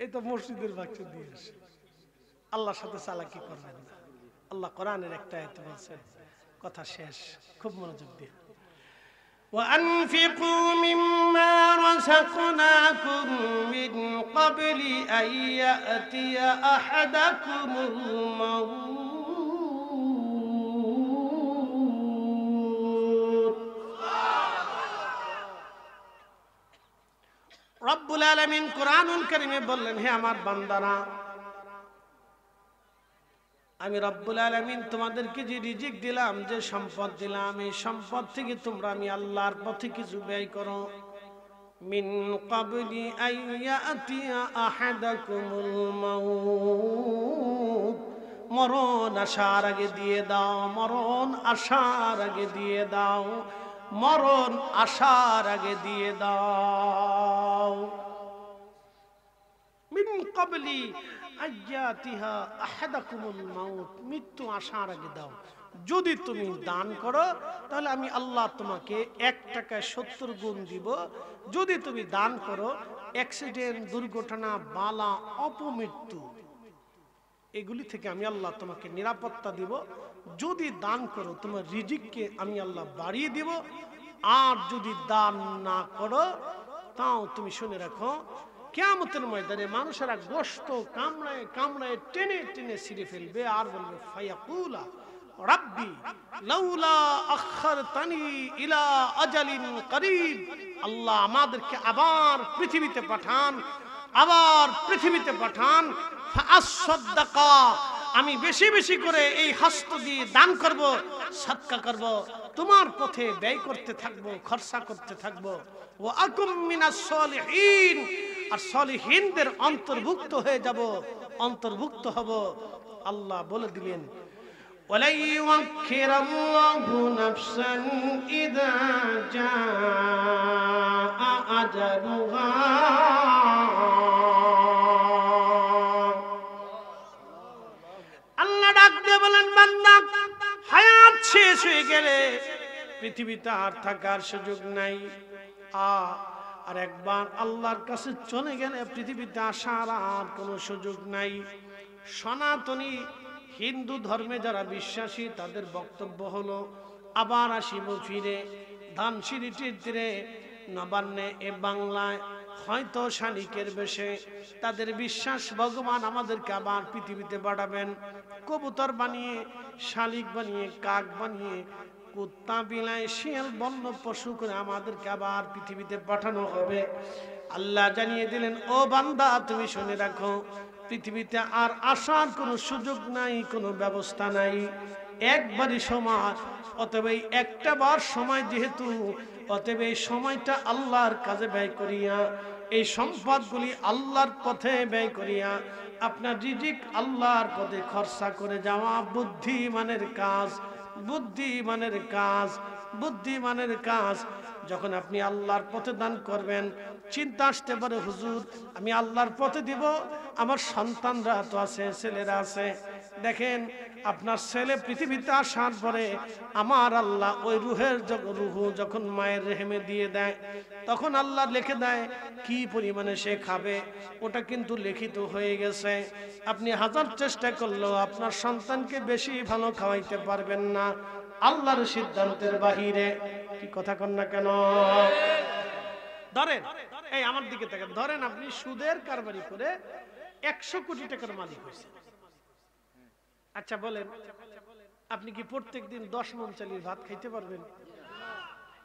এই তো মসজিদের বাক্সে দিয়ে আসে। আল্লাহর সাথে চালাকি করবেন না। আল্লাহ কোরআনের একটা আয়াতে বলছেন, কথা শেষ, খুব মনোযোগ দিয়ে, وأنفقوا مما رزقناكم من قبل أن يأتي أحدكم الموت রব্বুল আলামিন কোরআনুল কারীমে বললেন, হে আমার বান্দারা, আমি রব্বুল আলামিন তোমাদেরকে যে রিজিক দিলাম, যে সম্পদ দিলাম, এই সম্পদ থেকে তোমরা আমি আল্লাহর পথে কিছু ব্যয় করো। মিন ক্বাবলি আইয়াতিয়া আহাদাকুমুল মাউত, মরণ আসার আগে দিয়ে দাও, মরণ আসার আগে দিয়ে দাও, মরণ আসার আগে দিয়ে দাও। মিন ক্বাবলি আইয়াতিহা আহাদাকুমুল মাউত, মৃত্যু আসার আগে দাও। যদি তুমি দান করো তাহলে আমি আল্লাহ তোমাকে 1 টাকায় 70 গুণ দিব। যদি তুমি দান করো, অ্যাক্সিডেন্ট, দুর্ঘটনা, বালা, অপমৃত্যু, এগুলি থেকে আমি আল্লাহ তোমাকে নিরাপত্তা দিব। যদি দান করো তোমার রিজিককে আমি আল্লাহ বাড়িয়ে দিব। আর যদি দান না করো তাও তুমি শুনে রাখো, কিয়ামতের ময়দানে মানুষেরা গোশত কামড়ায় কামড়ায় টেনে টেনে ছিঁড়ে ফেলবে আর বলবে, ফায়াকুলা রাব্বি লাউলা আখারতানি ইলা আজালিন করিব, আল্লাহ আমাদেরকে আবার পৃথিবীতে পাঠান, আবার পৃথিবীতে পাঠান, ফাআসসাদাকা, আমি বেশি বেশি করে এই হস্ত দিয়ে দান করব, সদকা করব, তোমার পথে ব্যয় করতে থাকব, খরচা করতে থাকব। ওয়া আকুম মিনাস সলিহিন, আর সলিহিনদের অন্তর্ভুক্ত হয়ে যাব, অন্তর্ভুক্ত হব। আল্লাহ বলে দিলেন, ওয়ালা ইউআখিরাল্লাহু নাফসান ইযা জাআ আজালুহা, আল্লাহ ডাক দিয়ে বলেন, বান্দা হায়াত শেষ হয়ে গেলে পৃথিবীতে আর থাকার সুযোগ নাই। আর একবার আল্লাহর কাছে চলে গেলে পৃথিবীতে আসার আর কোনো সুযোগ নাই। সনাতনী হিন্দু ধর্মে যারা বিশ্বাসী তাদের বক্তব্য হলো, আবার আসিব ফিরে ধানসিঁড়িটির তীরে নবান্নে এ বাংলায়, হয়তো শালিকের বেশে। তাদের বিশ্বাস ভগবান আমাদেরকে আবার পৃথিবীতে পাঠাবেন, কবুতর বানিয়ে, শালিক বানিয়ে, কাক বানিয়ে, কুত্তা, বিলাই, শিয়াল, বন্য পশু করে আমাদেরকে আবার পৃথিবীতে পাঠানো হবে। আল্লাহ জানিয়ে দিলেন, ও বান্দা তুমি শুনে রাখো, পৃথিবীতে আর আসার কোনো সুযোগ নাই, কোনো ব্যবস্থা নাই, একবারই সময়। অতএব একটা বার সময় যেহেতু, অতএব এই সময়টা আল্লাহর কাজে ব্যয় করিয়া, এই সম্পদগুলি আল্লাহর পথে ব্যয় করিয়া, আপনার রিজিক আল্লাহর পথে খরচা করে যাওয়া বুদ্ধিমানের কাজ, বুদ্ধিমানের কাজ, বুদ্ধিমানের কাজ। যখন আপনি আল্লাহর পথে দান করবেন, চিন্তা আসতে পারে, হুজুর আমি আল্লাহর পথে দিব, আমার সন্তানরা তো আছে, ছেলেরা আছে, দেখেন আপনার ছেলে পৃথিবীতে আসার পরে আমার আল্লাহ ওই রুহের রুহু যখন মায়ের রেহেমে দিয়ে দেয়, তখন আল্লাহ লিখে দেয় কি পরিমাণে সে খাবে, ওটা কিন্তু লিখিত হয়ে গেছে। আপনি হাজার চেষ্টা করলেও আপনার সন্তানকে বেশি ভালো খাওয়াইতে পারবেন না আল্লাহর সিদ্ধান্তের বাহিরে। কি কথা কন না কেন? ধরেন, এই আমার দিকে তাকান, ধরেন আপনি সুদের কারবারি করে 100 কোটি টাকার মালিক হয়েছেন। আচ্ছা বলেন, আপনি কি প্রত্যেক দিন 10 মণ চালের ভাত খাইতে পারবেন?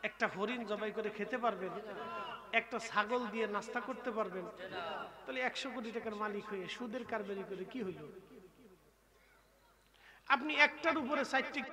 একটা হরিণ জবাই করে খেতে পারবেন? একটা ছাগল দিয়ে নাস্তা করতে পারবেন? তাহলে 100 কোটি টাকার মালিক হয়ে সুদের কারবারি করে কি হইল? আপনি একটার উপরে 60